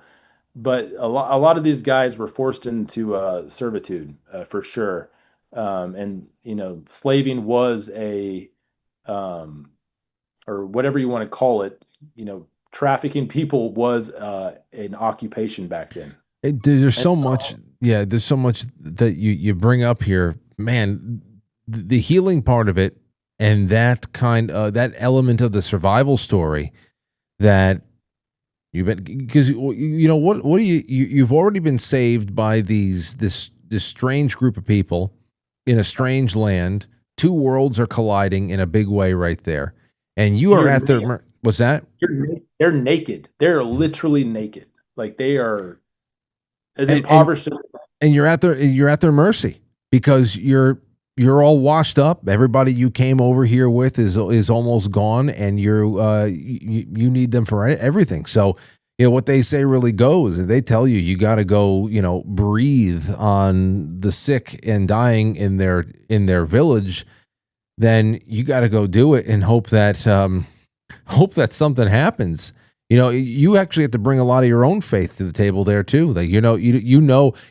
but a lot of these guys were forced into servitude for sure. And slaving was a um, or whatever you want to call it. Trafficking people was an occupation back then. There's And so much, yeah. There's so much that you bring up here, man. The healing part of it, and that element of the survival story that you've been, because what do you've already been saved by this strange group of people in a strange land. Two worlds are colliding in a big way right there, and you are you're at their what's that? they're naked. They're literally naked. Like they are as And impoverished. and you're at their mercy because you're all washed up. Everybody you came over here with is almost gone, and you need them for everything. So what they say really goes, and they tell you got to go breathe on the sick and dying in their village. Then you got to go do it and hope that something happens. You actually have to bring a lot of your own faith to the table there too. Like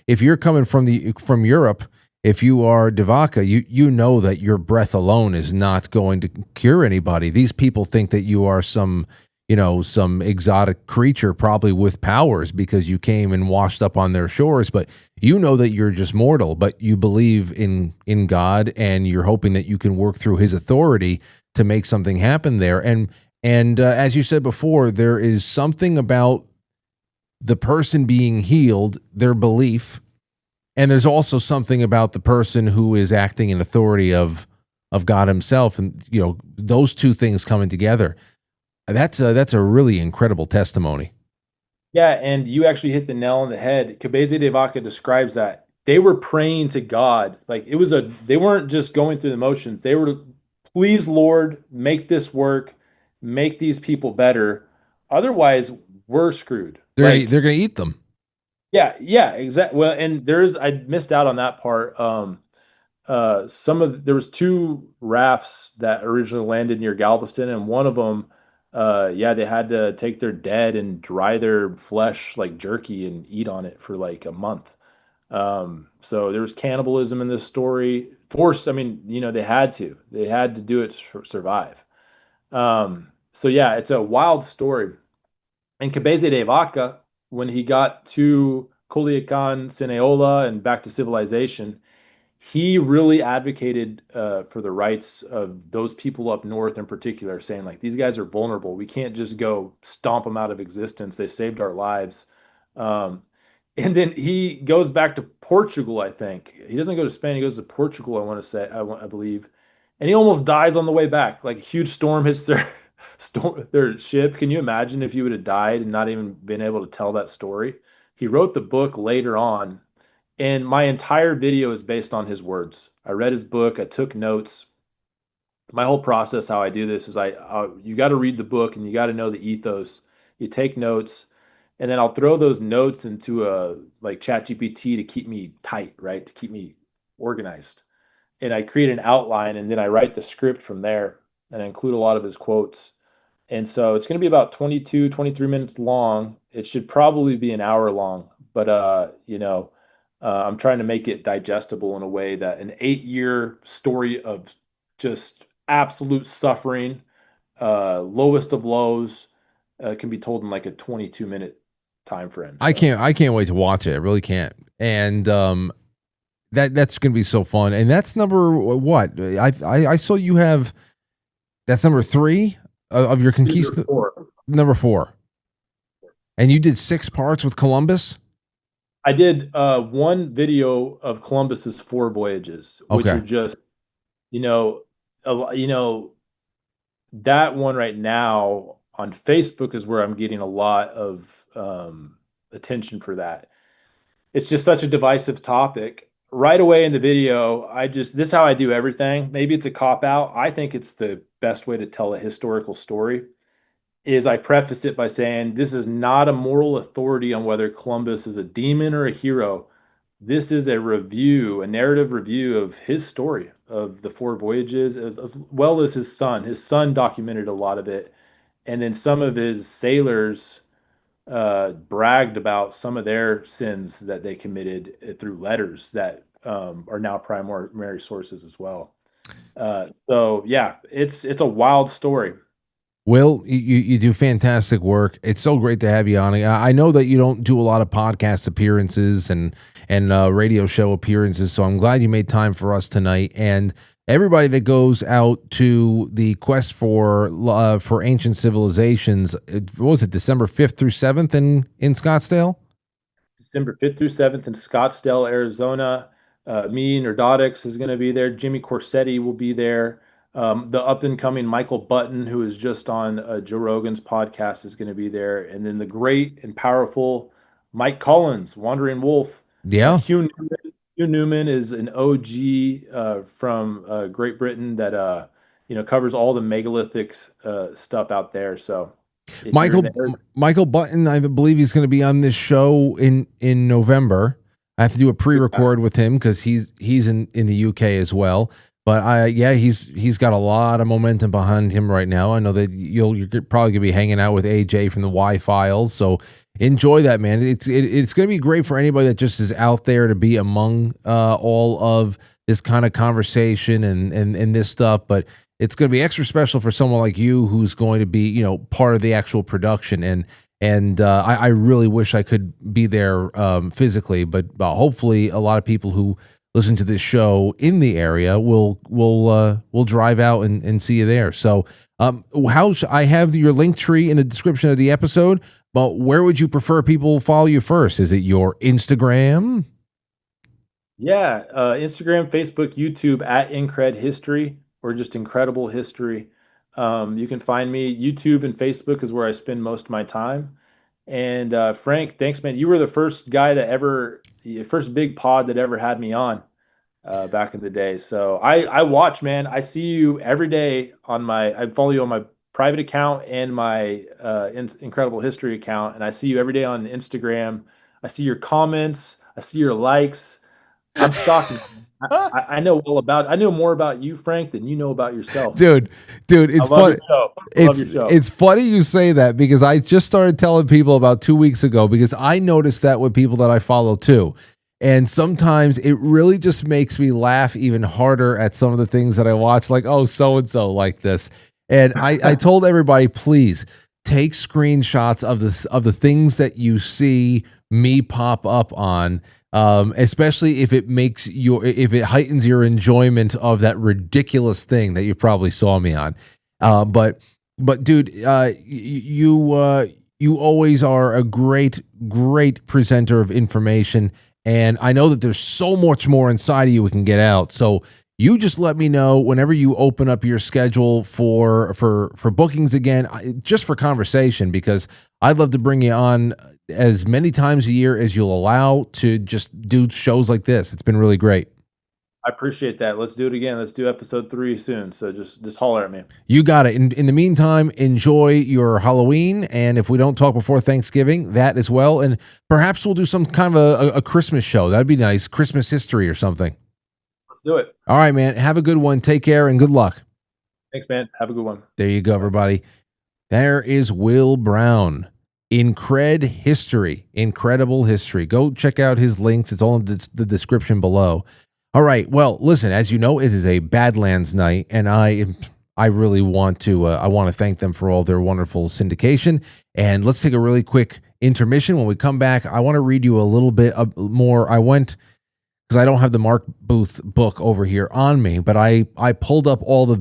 if you're coming from Europe, if you are Devaka, you know that your breath alone is not going to cure anybody. These people think that you are some exotic creature, probably with powers because you came and washed up on their shores. But you know that you're just mortal. But you believe in God, and you're hoping that you can work through His authority to make something happen there. And as you said before, there is something about the person being healed, their belief, and there's also something about the person who is acting in authority of God Himself, and those two things coming together. That's a really incredible testimony. Yeah, and you actually hit the nail on the head. Cabeza de Vaca describes that. They were praying to God. Like they weren't just going through the motions. They were, please, Lord, make this work, make these people better. Otherwise, we're screwed. They're going to eat them. Yeah, yeah, exactly. Well, and I missed out on that part. There was two rafts that originally landed near Galveston, and one of them, yeah, they had to take their dead and dry their flesh like jerky and eat on it for like a month. So there was cannibalism in this story. Forced, I mean, they had to do it to survive. So yeah, it's a wild story. And Cabeza de Vaca, when he got to Culiacan, Cineola, and back to civilization, he really advocated for the rights of those people up north in particular, saying like these guys are vulnerable. We can't just go stomp them out of existence. They saved our lives. Um, and then he goes back to Portugal. I think he doesn't go to Spain. He goes to Portugal. I want to say I believe, and he almost dies on the way back. Like a huge storm hits their ship. Can you imagine if you would have died and not even been able to tell that story? He wrote the book later on, and my entire video is based on his words. I read his book, I took notes. My whole process, how I do this is you got to read the book and you got to know the ethos. You take notes, and then I'll throw those notes into a like ChatGPT to keep me tight, right? To keep me organized. And I create an outline, and then I write the script from there, and I include a lot of his quotes. And so it's going to be about 22, 23 minutes long. It should probably be an hour long, but I'm trying to make it digestible in a way that an 8-year story of just absolute suffering, lowest of lows, can be told in like a 22-minute time frame. I can't wait to watch it. I really can't. And that's going to be so fun. And that's number what? I saw you have that's number 3 of your Conquista. Number 4. And you did 6 parts with Columbus? I did one video of Columbus's 4 voyages, which Okay. are just, you know, that one right now on Facebook is where I'm getting a lot of attention for that. It's just such a divisive topic. Right away in the video, this is how I do everything. Maybe it's a cop out. I think it's the best way to tell a historical story. is I preface it by saying this is not a moral authority on whether Columbus is a demon or a hero. This is a review, a narrative review of his story of the four voyages, as well as his son. His son documented a lot of it, and then some of his sailors bragged about some of their sins that they committed through letters that are now primary sources as well. So yeah, it's a wild story. Will, you do fantastic work. It's so great to have you on. I know that you don't do a lot of podcast appearances and radio show appearances, so I'm glad you made time for us tonight. And everybody that goes out to the quest for ancient civilizations, what was it, December 5th through 7th in Scottsdale? December 5th through 7th in Scottsdale, Arizona. Me, Nerdotics is going to be there. Jimmy Corsetti will be there. The up and coming Michael Button, who is just on Joe Rogan's podcast, is going to be there. And then the great and powerful Mike Collins, Wandering Wolf. Yeah. Hugh Newman is an OG from Great Britain that covers all the megalithic stuff out there. So Michael Button, I believe he's going to be on this show in November. I have to do a pre-record with him because he's in the UK as well. But he's got a lot of momentum behind him right now. I know that you're probably gonna be hanging out with AJ from the Y Files, so enjoy that, man. It's gonna be great for anybody that just is out there to be among all of this kind of conversation and this stuff. But it's gonna be extra special for someone like you who's going to be part of the actual production. And I really wish I could be there physically, but hopefully a lot of people who listen to this show in the area will drive out and see you there. So I have your link tree in the description of the episode, but where would you prefer people follow you first? Is it your Instagram? Yeah, Instagram, Facebook, YouTube at Incred History or just Incredible History. You can find me. YouTube and Facebook is where I spend most of my time. And Frank, thanks, man. You were the first guy the first big pod that ever had me on back in the day. So I watch, man. I see you every day I follow you on my private account and my Incredible History account. And I see you every day on Instagram. I see your comments. I see your likes. I'm stalking. I know more about you, Frank, than you know about yourself. Dude, it's funny. It's funny you say that because I just started telling people about 2 weeks ago because I noticed that with people that I follow too. And sometimes it really just makes me laugh even harder at some of the things that I watch, like, oh, so-and-so like this. And I told everybody, please take screenshots of the things that you see me pop up on. Especially if it heightens your enjoyment of that ridiculous thing that you probably saw me on. But dude, you always are a great presenter of information. And I know that there's so much more inside of you we can get out. So you just let me know whenever you open up your schedule for bookings again, just for conversation, because I'd love to bring you on as many times a year as you'll allow to just do shows like this. It's been really great. I appreciate that. Let's do it again. Let's do episode 3 soon. So just holler at me. You got it. In the meantime, enjoy your Halloween. And if we don't talk before Thanksgiving, that as well. And perhaps we'll do some kind of a Christmas show. That'd be nice. Christmas history or something. Let's do it. All right, man. Have a good one. Take care and good luck. Thanks, man. Have a good one. There you go, everybody. There is Will Brown. Incred History, Incredible History. Go check out his links. It's all in the description below. All right. Well, listen, as you know, it is a Badlands night, and I really want to thank them for all their wonderful syndication. And let's take a really quick intermission. When we come back, I want to read you a little bit more. I went because I don't have the Mark Booth book over here on me, but I pulled up all the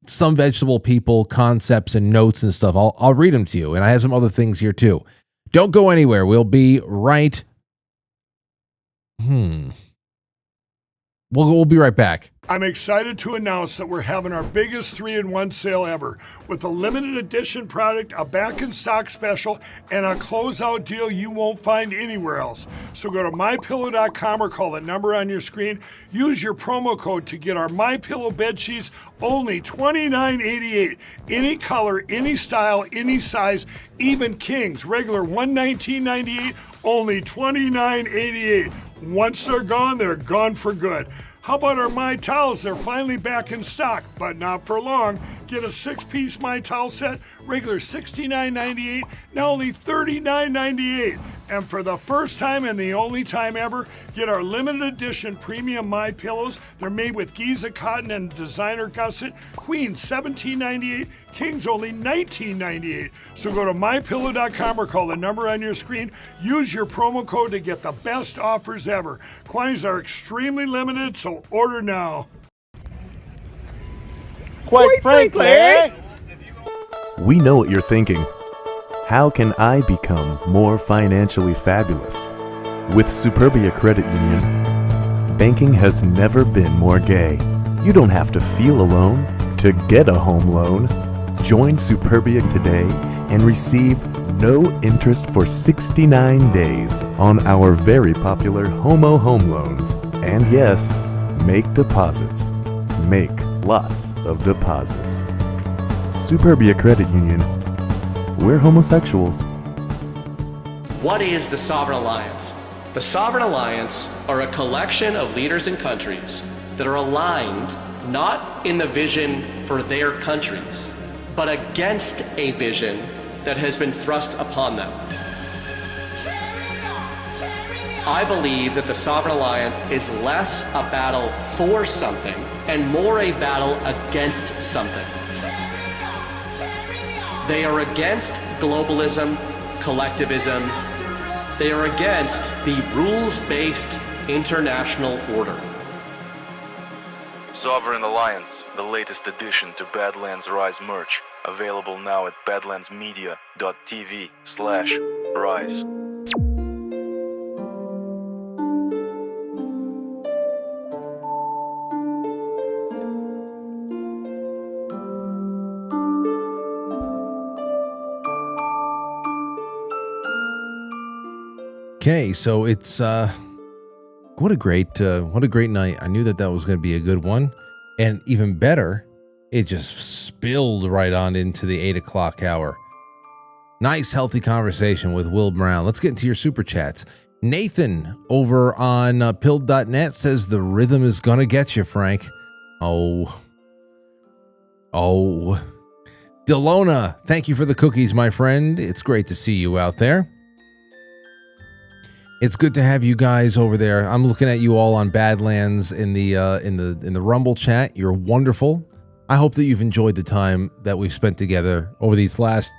some vegetable people concepts and notes and stuff. I'll read them to you, and I have some other things here too. Don't go anywhere. We'll be right. We'll be right back. I'm excited to announce that we're having our biggest 3-in-1 sale ever with a limited edition product, a back-in-stock special, and a closeout deal you won't find anywhere else. So go to MyPillow.com or call the number on your screen. Use your promo code to get our MyPillow bed sheets, only $29.88. Any color, any style, any size, even kings, regular $119.98, only $29.88. Once they're gone for good. How about our My Towels? They're finally back in stock, but not for long. Get a 6-piece My Towel set, regular $69.98, now only $39.98. And for the first time and the only time ever, get our limited edition premium My Pillows. They're made with Giza cotton and designer gusset. Queen $17.98, Kings only $19.98. So go to mypillow.com or call the number on your screen. Use your promo code to get the best offers ever. Quantities are extremely limited, so order now. Quite frankly. We know what you're thinking. How can I become more financially fabulous? With Superbia Credit Union, banking has never been more gay. You don't have to feel alone to get a home loan. Join Superbia today and receive no interest for 69 days on our very popular Homo Home Loans. And yes, make deposits. Make lots of deposits. Superbia Credit Union. We're homosexuals. What is the Sovereign Alliance? The Sovereign Alliance are a collection of leaders and countries that are aligned not in the vision for their countries, but against a vision that has been thrust upon them. I believe that the Sovereign Alliance is less a battle for something and more a battle against something. They are against globalism, collectivism. They are against the rules-based international order. Sovereign Alliance, the latest addition to Badlands Rise merch, available now at badlandsmedia.tv/rise. Okay, so it's what a great night. I knew that was going to be a good one, and even better, it just spilled right on into the 8 o'clock hour. Nice, healthy conversation with Will Brown. Let's get into your super chats. Nathan over on pilled.net says the rhythm is gonna get you, Frank. Oh. Delona, thank you for the cookies, my friend. It's great to see you out there. It's good to have you guys over there. I'm looking at you all on Badlands in the Rumble chat. You're wonderful. I hope that you've enjoyed the time that we've spent together over these last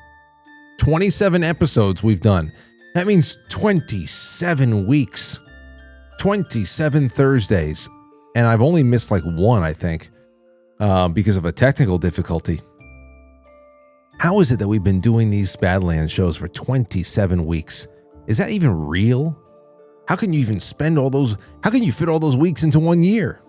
27 episodes we've done. That means 27 weeks, 27 Thursdays, and I've only missed like one, I think, because of a technical difficulty. How is it that we've been doing these Badlands shows for 27 weeks? Is that even real? How can you even spend all those? How can you fit all those weeks into 1 year?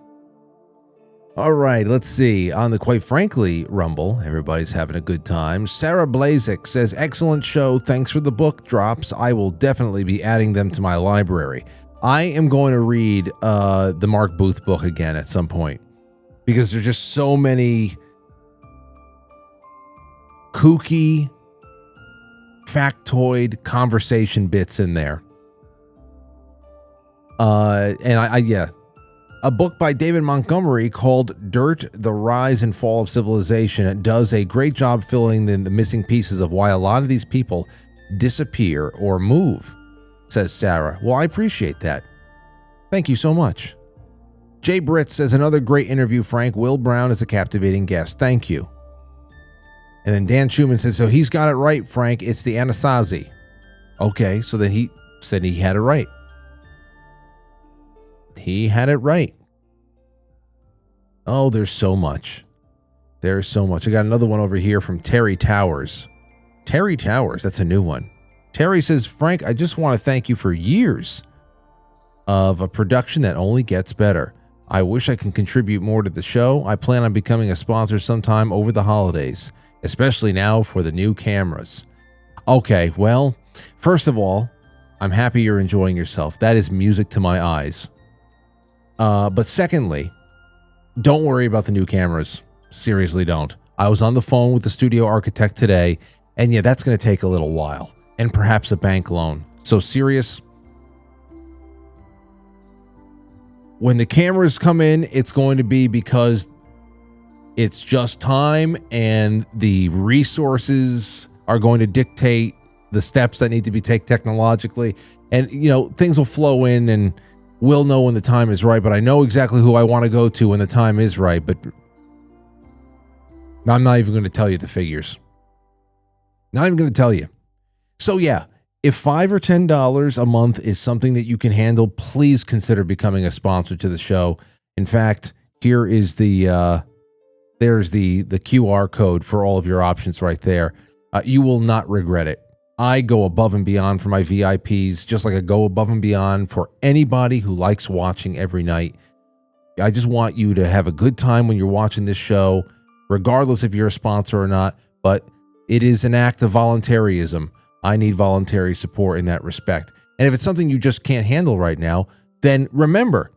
All right, let's see. On the Quite Frankly Rumble, everybody's having a good time. Sarah Blazik says, excellent show. Thanks for the book drops. I will definitely be adding them to my library. I am going to read the Mark Booth book again at some point because there's just so many kooky, factoid conversation bits in there. A book by David Montgomery called Dirt, The Rise and Fall of Civilization. It does a great job filling in the missing pieces of why a lot of these people disappear or move, says Sarah. Well, I appreciate that. Thank you so much. Jay Britt says, another great interview, Frank. Will Brown is a captivating guest. Thank you. And then Dan Schumann says, so he's got it right, Frank. It's the Anasazi. Okay, so then he said he had it right. He had it right. Oh, there's so much. There's so much. I got another one over here from Terry Towers. Terry Towers, that's a new one. Terry says, Frank, I just want to thank you for years of a production that only gets better. I wish I can contribute more to the show. I plan on becoming a sponsor sometime over the holidays, especially now for the new cameras. Okay, well, first of all, I'm happy you're enjoying yourself. That is music to my eyes. But secondly, don't worry about the new cameras. Seriously, don't. I was on the phone with the studio architect today, and yeah, that's going to take a little while, and perhaps a bank loan. So serious. When the cameras come in, it's going to be because it's just time, and the resources are going to dictate the steps that need to be taken technologically. And, you know, things will flow in, and we'll know when the time is right. But I know exactly who I want to go to when the time is right. But I'm not even going to tell you the figures. Not even going to tell you. So, yeah. If $5 or $10 a month is something that you can handle, please consider becoming a sponsor to the show. In fact, here is there's the QR code for all of your options right there. You will not regret it. I go above and beyond for my VIPs, just like I go above and beyond for anybody who likes watching every night. I just want you to have a good time when you're watching this show, regardless if you're a sponsor or not. But it is an act of voluntarism. I need voluntary support in that respect. And if it's something you just can't handle right now, then remember,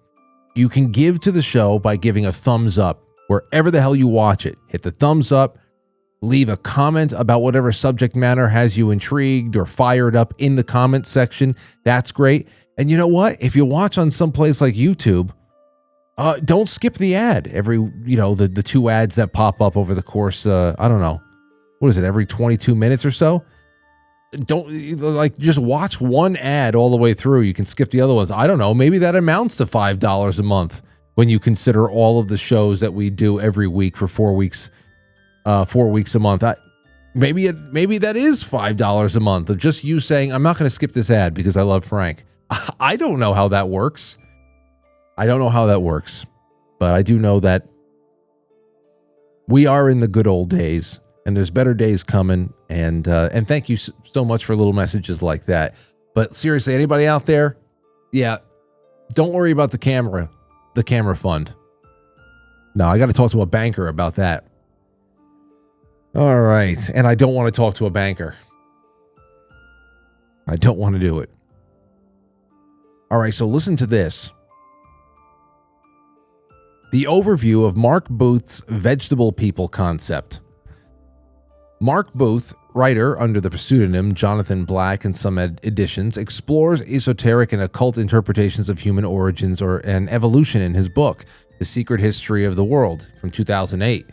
you can give to the show by giving a thumbs up wherever the hell you watch it. Hit the thumbs up, leave a comment about whatever subject matter has you intrigued or fired up in the comment section. That's great. And you know what? If you watch on some place like YouTube, don't skip the ad. The 2 ads that pop up over the course, I don't know, what is it, every 22 minutes or so? Don't just watch one ad all the way through. You can skip the other ones. I don't know. Maybe that amounts to $5 a month when you consider all of the shows that we do every week for 4 weeks, 4 weeks a month. Maybe that is $5 a month of just you saying, I'm not going to skip this ad because I love Frank. I don't know how that works. But I do know that we are in the good old days. And there's better days coming, and thank you so much for little messages like that. But seriously, anybody out there, yeah, don't worry about the camera fund. No, I got to talk to a banker about that. All right, and I don't want to talk to a banker. I don't want to do it. All right, so listen to this. The overview of Mark Booth's vegetable people concept. Mark Booth, writer under the pseudonym Jonathan Black in some editions, explores esoteric and occult interpretations of human origins and evolution in his book, The Secret History of the World, from 2008.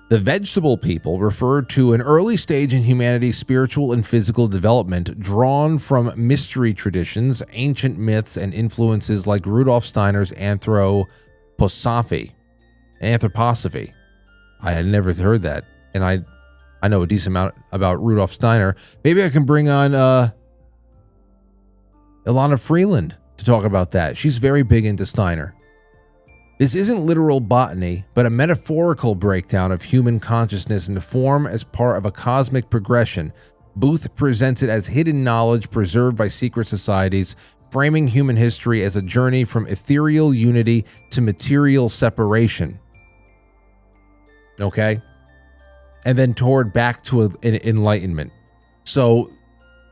The vegetable people refer to an early stage in humanity's spiritual and physical development drawn from mystery traditions, ancient myths, and influences like Rudolf Steiner's anthroposophy. I had never heard that, and I know a decent amount about Rudolf Steiner. Maybe I can bring on Ilana Freeland to talk about that. She's very big into Steiner. This isn't literal botany, but a metaphorical breakdown of human consciousness into form as part of a cosmic progression. Booth presents it as hidden knowledge preserved by secret societies, framing human history as a journey from ethereal unity to material separation. Okay? And then toward back to an enlightenment. So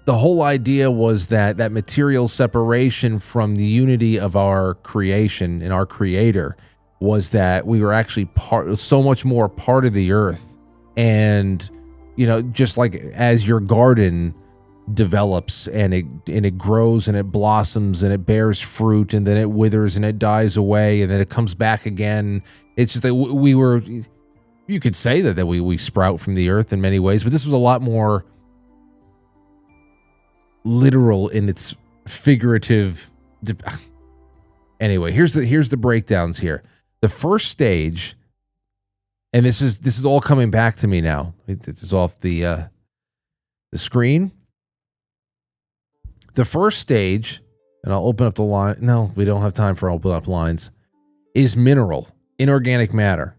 the whole idea was that material separation from the unity of our creation and our creator was that we were actually so much more part of the earth. And, just like as your garden develops and it grows and it blossoms and it bears fruit and then it withers and it dies away and then it comes back again. It's just that we were... You could say that we sprout from the earth in many ways, but this was a lot more literal in its figurative. Anyway, here's the breakdowns here. The first stage, and this is all coming back to me now. This is off the screen. The first stage, and I'll open up the line. No, we don't have time for open up lines. Is mineral, inorganic matter.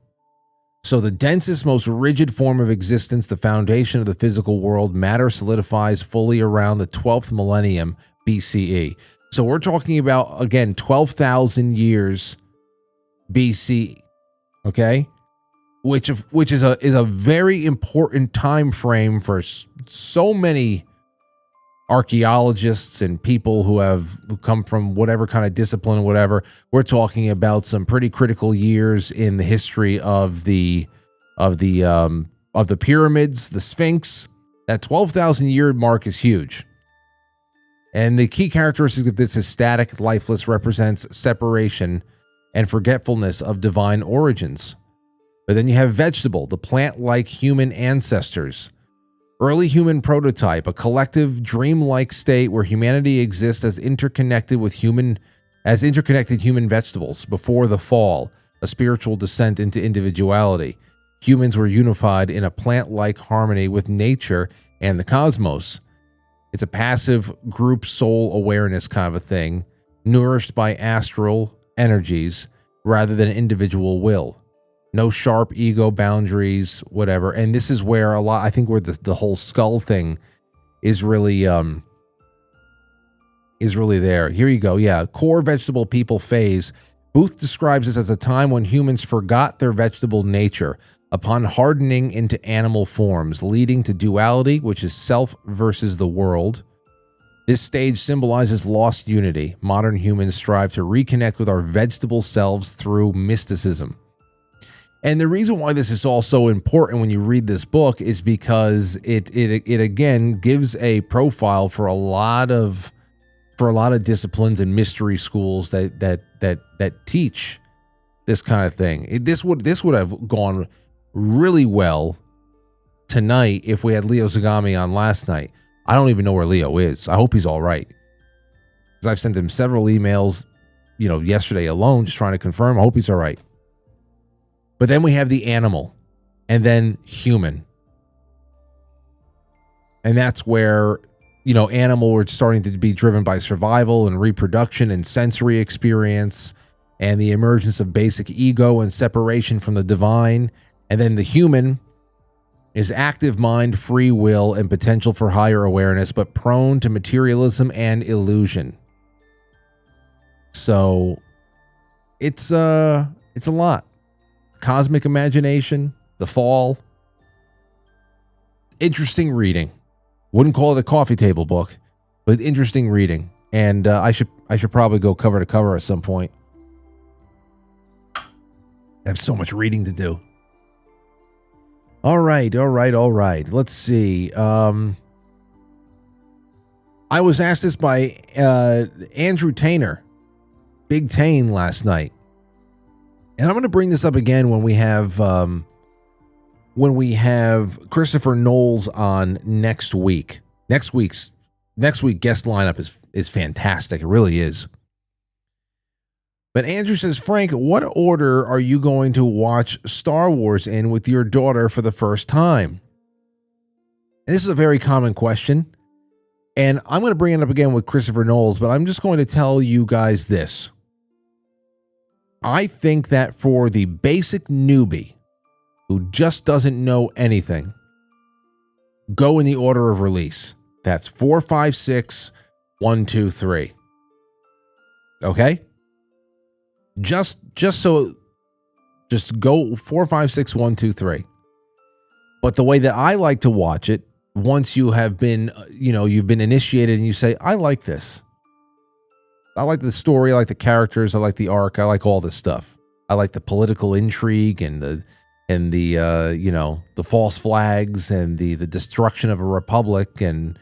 So the densest, most rigid form of existence, the foundation of the physical world, matter solidifies fully around the 12th millennium BCE. So we're talking about, again, 12,000 years BC. Okay, which is a very important time frame for so many archaeologists and people who come from whatever kind of discipline, whatever. We're talking about some pretty critical years in the history of the pyramids, the Sphinx. That 12,000 year mark is huge. And the key characteristic of this is static, lifeless, represents separation and forgetfulness of divine origins. But then you have vegetable, the plant-like human ancestors. Early human prototype, a collective dreamlike state where humanity exists as interconnected human vegetables before the fall, a spiritual descent into individuality. Humans were unified in a plant-like harmony with nature and the cosmos. It's a passive group soul awareness kind of a thing, nourished by astral energies rather than individual will. No sharp ego boundaries, whatever. And this is where I think where the whole skull thing is really there. Here you go. Yeah. Core vegetable people phase. Booth describes this as a time when humans forgot their vegetable nature upon hardening into animal forms, leading to duality, which is self versus the world. This stage symbolizes lost unity. Modern humans strive to reconnect with our vegetable selves through mysticism. And the reason why this is all so important when you read this book is because it again gives a profile for a lot of disciplines and mystery schools that teach this kind of thing. This would have gone really well tonight if we had Leo Zagami on last night. I don't even know where Leo is. I hope he's all right, because I've sent him several emails, yesterday alone, just trying to confirm. I hope he's all right. But then we have the animal, and then human, and that's where animal were starting to be driven by survival and reproduction and sensory experience, and the emergence of basic ego and separation from the divine. And then the human is active mind, free will, and potential for higher awareness, but prone to materialism and illusion. So it's a lot. Cosmic imagination, the fall. Interesting reading. Wouldn't call it a coffee table book, but interesting reading. And I should probably go cover to cover at some point. I have so much reading to do. All right. Let's see. I was asked this by Andrew Tainer, Big Tane, last night. And I'm going to bring this up again when we have Christopher Knowles on next week. Next week guest lineup is fantastic. It really is. But Andrew says, Frank, what order are you going to watch Star Wars in with your daughter for the first time? And this is a very common question. And I'm going to bring it up again with Christopher Knowles, but I'm just going to tell you guys this. I think that for the basic newbie who just doesn't know anything, go in the order of release. That's 4, 5, 6, 1, 2, 3. Okay? Just go 4, 5, 6, 1, 2, 3. But the way that I like to watch it, once you have been, you've been initiated and you say, I like this. I like the story. I like the characters. I like the arc. I like all this stuff. I like the political intrigue and the false flags and the destruction of a republic and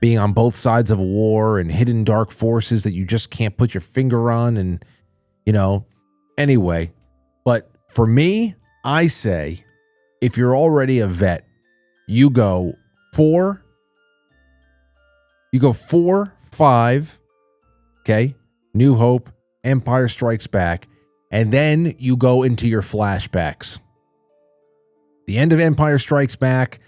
being on both sides of a war and hidden dark forces that you just can't put your finger on. And, anyway, but for me, I say, if you're already a vet, you go 4, 5, okay, New Hope, Empire Strikes Back, and then you go into your flashbacks. The end of Empire Strikes Back,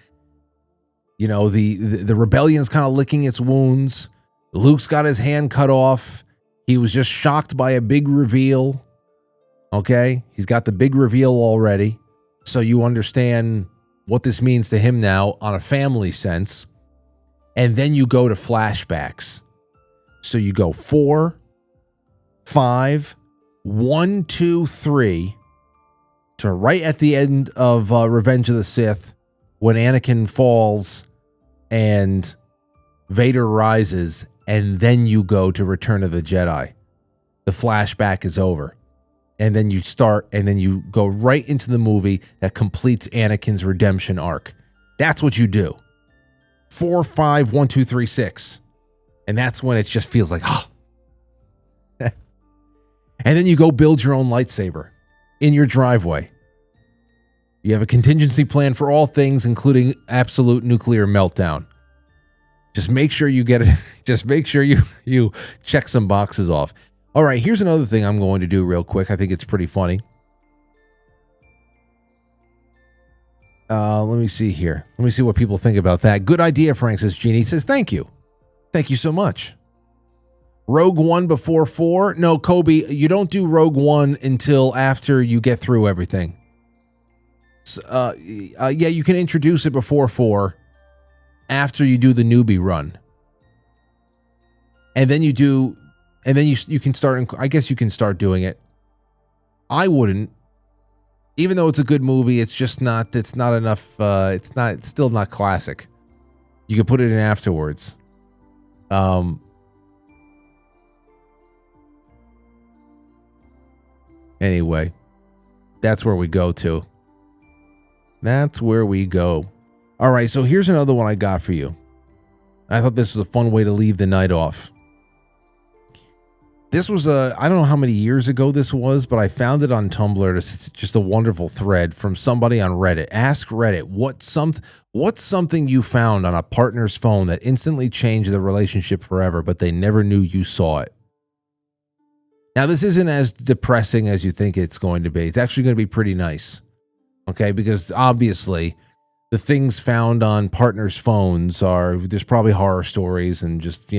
the rebellion's kind of licking its wounds. Luke's got his hand cut off. He was just shocked by a big reveal. Okay? He's got the big reveal already. So you understand what this means to him now on a family sense. And then you go to flashbacks. So you go 4, 5, 1, 2, 3 to right at the end of Revenge of the Sith when Anakin falls and Vader rises, and then you go to Return of the Jedi. The flashback is over. And then you start, and then you go right into the movie that completes Anakin's redemption arc. That's what you do. 4, 5, 1, 2, 3, 6. And that's when it just feels like, ah. And then you go build your own lightsaber in your driveway. You have a contingency plan for all things, including absolute nuclear meltdown. Just make sure you get it. Just make sure you check some boxes off. All right, here's another thing I'm going to do real quick. I think it's pretty funny. Let me see here. Let me see what people think about that. Good idea, Frank, says Jeannie. Says, thank you. Thank you so much. Rogue One before 4? No, Kobe, you don't do Rogue One until after you get through everything. So, yeah, you can introduce it before 4 after you do the newbie run. And then you do... And then you can start, I guess you can start doing it. I wouldn't. Even though it's a good movie, it's just not, it's not enough, it's still not classic. You can put it in afterwards. Anyway, that's where we go to. That's where we go. All right, so here's another one I got for you. I thought this was a fun way to leave the night off. This was I don't know how many years ago this was, but I found it on Tumblr. It's just a wonderful thread from somebody on Reddit. Ask Reddit, what's something you found on a partner's phone that instantly changed the relationship forever, but they never knew you saw it? Now, this isn't as depressing as you think it's going to be. It's actually going to be pretty nice. Okay, because obviously the things found on partners' phones there's probably horror stories and just,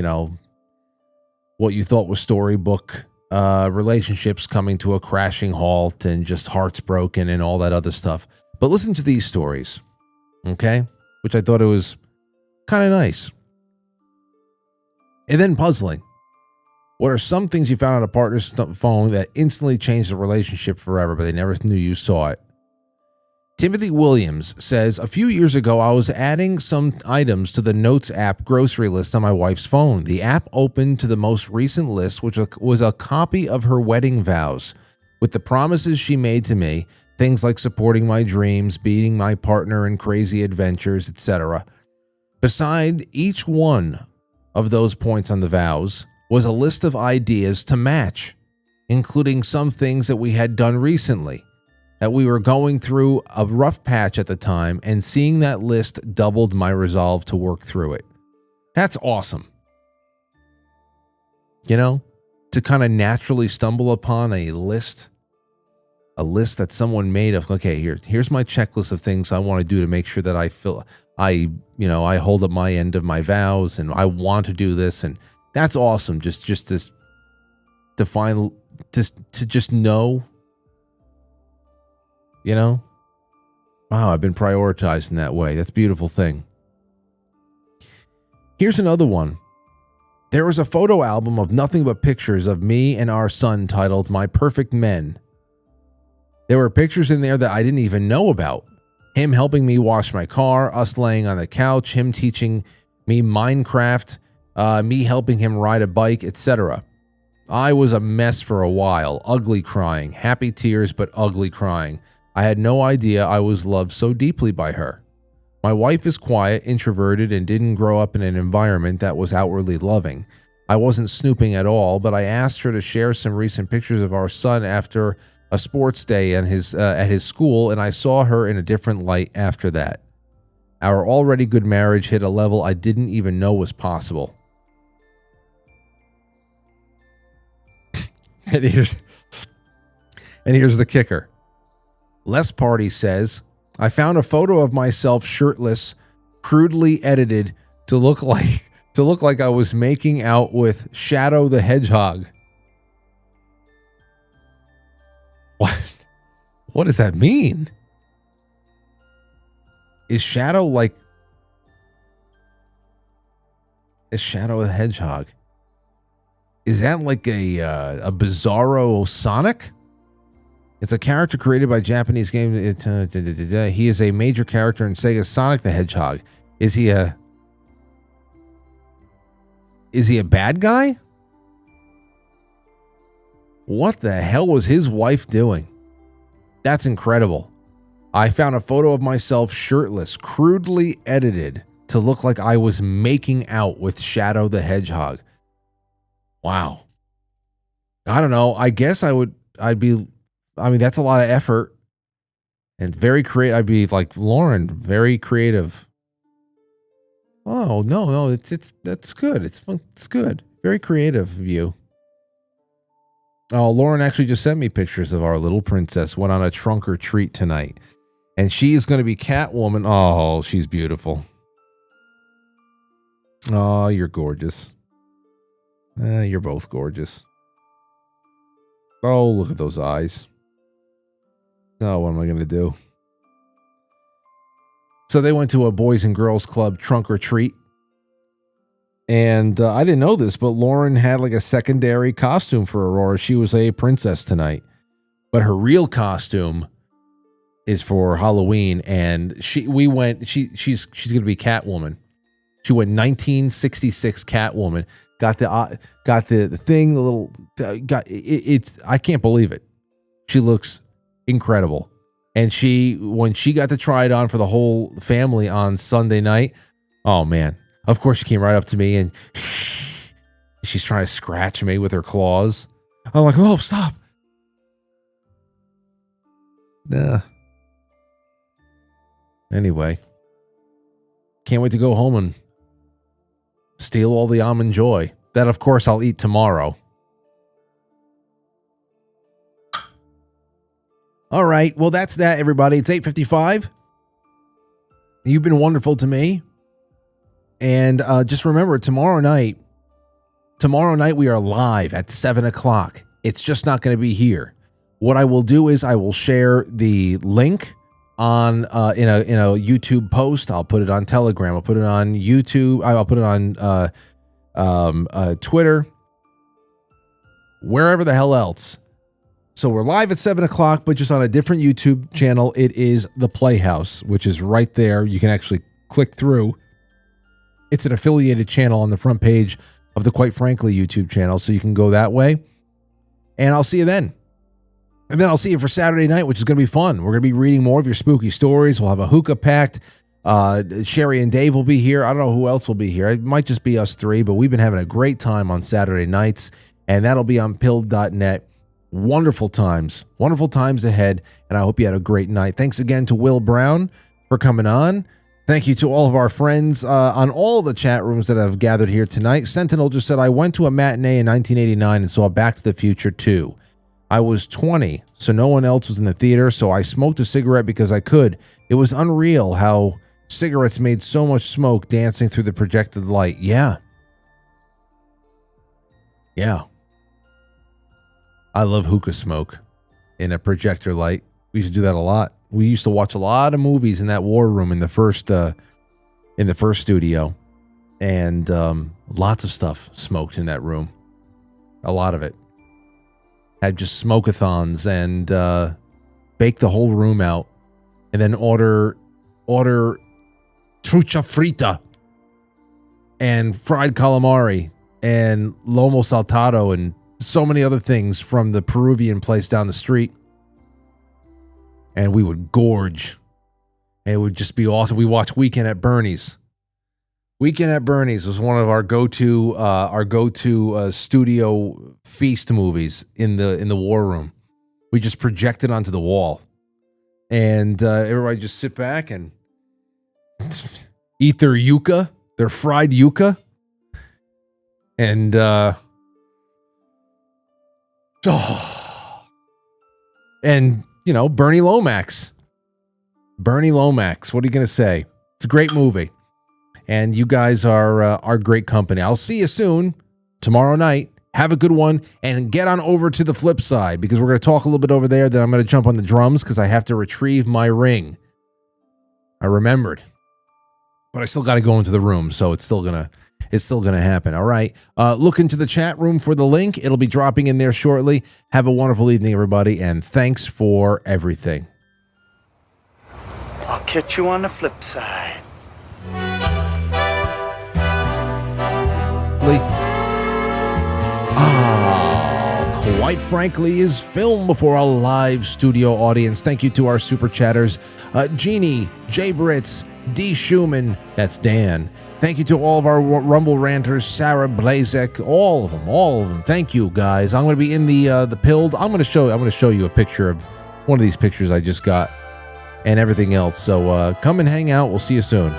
what you thought was storybook relationships coming to a crashing halt and just hearts broken and all that other stuff. But listen to these stories, okay? Which I thought it was kind of nice. And then puzzling. What are some things you found on a partner's phone that instantly changed the relationship forever, but they never knew you saw it? Timothy Williams says, a few years ago, I was adding some items to the Notes app grocery list on my wife's phone. The app opened to the most recent list, which was a copy of her wedding vows with the promises she made to me, things like supporting my dreams, beating my partner in crazy adventures, etc. Beside each one of those points on the vows was a list of ideas to match, including some things that we had done recently. That we were going through a rough patch at the time, and seeing that list doubled my resolve to work through it. That's awesome. To kind of naturally stumble upon a list that someone made of, okay, here's my checklist of things I want to do to make sure that I hold up my end of my vows, and I want to do this, and that's awesome. Just to find, to just know. Wow, I've been prioritized in that way. That's a beautiful thing. Here's another one. There was a photo album of nothing but pictures of me and our son titled My Perfect Men. There were pictures in there that I didn't even know about. Him helping me wash my car, us laying on the couch, him teaching me Minecraft, me helping him ride a bike, etc. I was a mess for a while, ugly crying, happy tears, but ugly crying. I had no idea I was loved so deeply by her. My wife is quiet, introverted, and didn't grow up in an environment that was outwardly loving. I wasn't snooping at all, but I asked her to share some recent pictures of our son after a sports day at his school, and I saw her in a different light after that. Our already good marriage hit a level I didn't even know was possible. And here's the kicker. Les Party says, I found a photo of myself shirtless, crudely edited to look like I was making out with Shadow the Hedgehog. What does that mean? Is Shadow the Hedgehog? Is that like a Bizarro Sonic? It's a character created by Japanese game. He is a major character in Sega's Sonic the Hedgehog. Is he a bad guy? What the hell was his wife doing? That's incredible. I found a photo of myself shirtless, crudely edited to look like I was making out with Shadow the Hedgehog. Wow. I don't know. I guess I mean, that's a lot of effort and very creative. I'd be like, Lauren, very creative. Oh, no, that's good. It's fun. It's good. Very creative of you. Oh, Lauren actually just sent me pictures of our little princess. Went on a trunk or treat tonight. And she is going to be Catwoman. Oh, she's beautiful. Oh, you're gorgeous. You're both gorgeous. Oh, look at those eyes. Oh, what am I going to do? So they went to a Boys and Girls Club trunk or treat. And I didn't know this, but Lauren had like a secondary costume for Aurora. She was a princess tonight. But her real costume is for Halloween. And she's going to be Catwoman. She went 1966 Catwoman. Got the thing, the little, it's, I can't believe it. She looks incredible. And when she got to try it on for the whole family on Sunday night, oh man. Of course, she came right up to me and she's trying to scratch me with her claws. I'm like, oh, stop. Anyway, can't wait to go home and steal all the almond joy. That, of course, I'll eat tomorrow. All right. Well, that's that, everybody. It's 8:55. You've been wonderful to me. And just remember, tomorrow night we are live at 7 o'clock. It's just not going to be here. What I will do is I will share the link on in a YouTube post. I'll put it on Telegram. I'll put it on YouTube. I'll put it on Twitter, wherever the hell else. So we're live at 7 o'clock, but just on a different YouTube channel. It is The Playhouse, which is right there. You can actually click through. It's an affiliated channel on the front page of the Quite Frankly YouTube channel, so you can go that way. And I'll see you then. And then I'll see you for Saturday night, which is going to be fun. We're going to be reading more of your spooky stories. We'll have a hookah pact. Sherry and Dave will be here. I don't know who else will be here. It might just be us three, but we've been having a great time on Saturday nights, and that'll be on pilled.net. Wonderful times ahead, and I hope you had a great night. Thanks again to Will Brown for coming on. Thank you to all of our friends on all the chat rooms that have gathered here tonight. Sentinel just said, I went to a matinee in 1989 and saw Back to the Future 2. I was 20, so no one else was in the theater, so I smoked a cigarette because I could. It was unreal how cigarettes made so much smoke dancing through the projected light. Yeah. I love hookah smoke in a projector light. We used to do that a lot. We used to watch a lot of movies in that war room in the first studio, and lots of stuff smoked in that room. A lot of it had just smoke-a-thons and bake the whole room out, and then order trucha frita and fried calamari and lomo saltado and so many other things from the Peruvian place down the street. And we would gorge. And it would just be awesome. We watched Weekend at Bernie's. Weekend at Bernie's was one of our go-to studio feast movies in the war room. We just projected onto the wall. And everybody just sit back and eat their yuca, their fried yuca. And and you know, Bernie Lomax. Bernie Lomax. What are you going to say? It's a great movie. And you guys are great company. I'll see you soon, tomorrow night. Have a good one, and get on over to the flip side, because we're going to talk a little bit over there. Then I'm going to jump on the drums because I have to retrieve my ring. I remembered. But I still got to go into the room, so it's still going to it's still going to happen. All right. Look into the chat room for the link. It'll be dropping in there shortly. Have a wonderful evening, everybody, and thanks for everything. I'll catch you on the flip side. Quite Frankly is filmed before a live studio audience. Thank you to our super chatters, Jeannie, Jay Britz, D. Schumann, that's Dan. Thank you to all of our Rumble ranters, Sarah Blazek, all of them. Thank you, guys. I'm going to be in the pilled. I'm going to show you a picture of one of these pictures I just got and everything else. So come and hang out. We'll see you soon.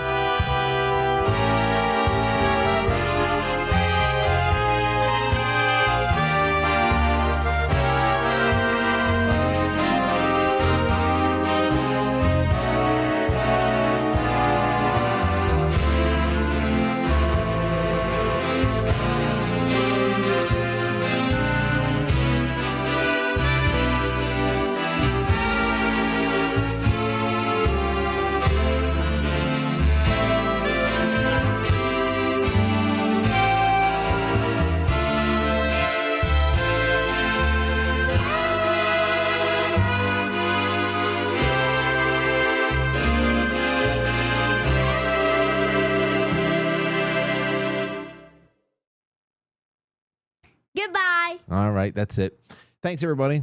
Goodbye. All right, that's it. Thanks, everybody.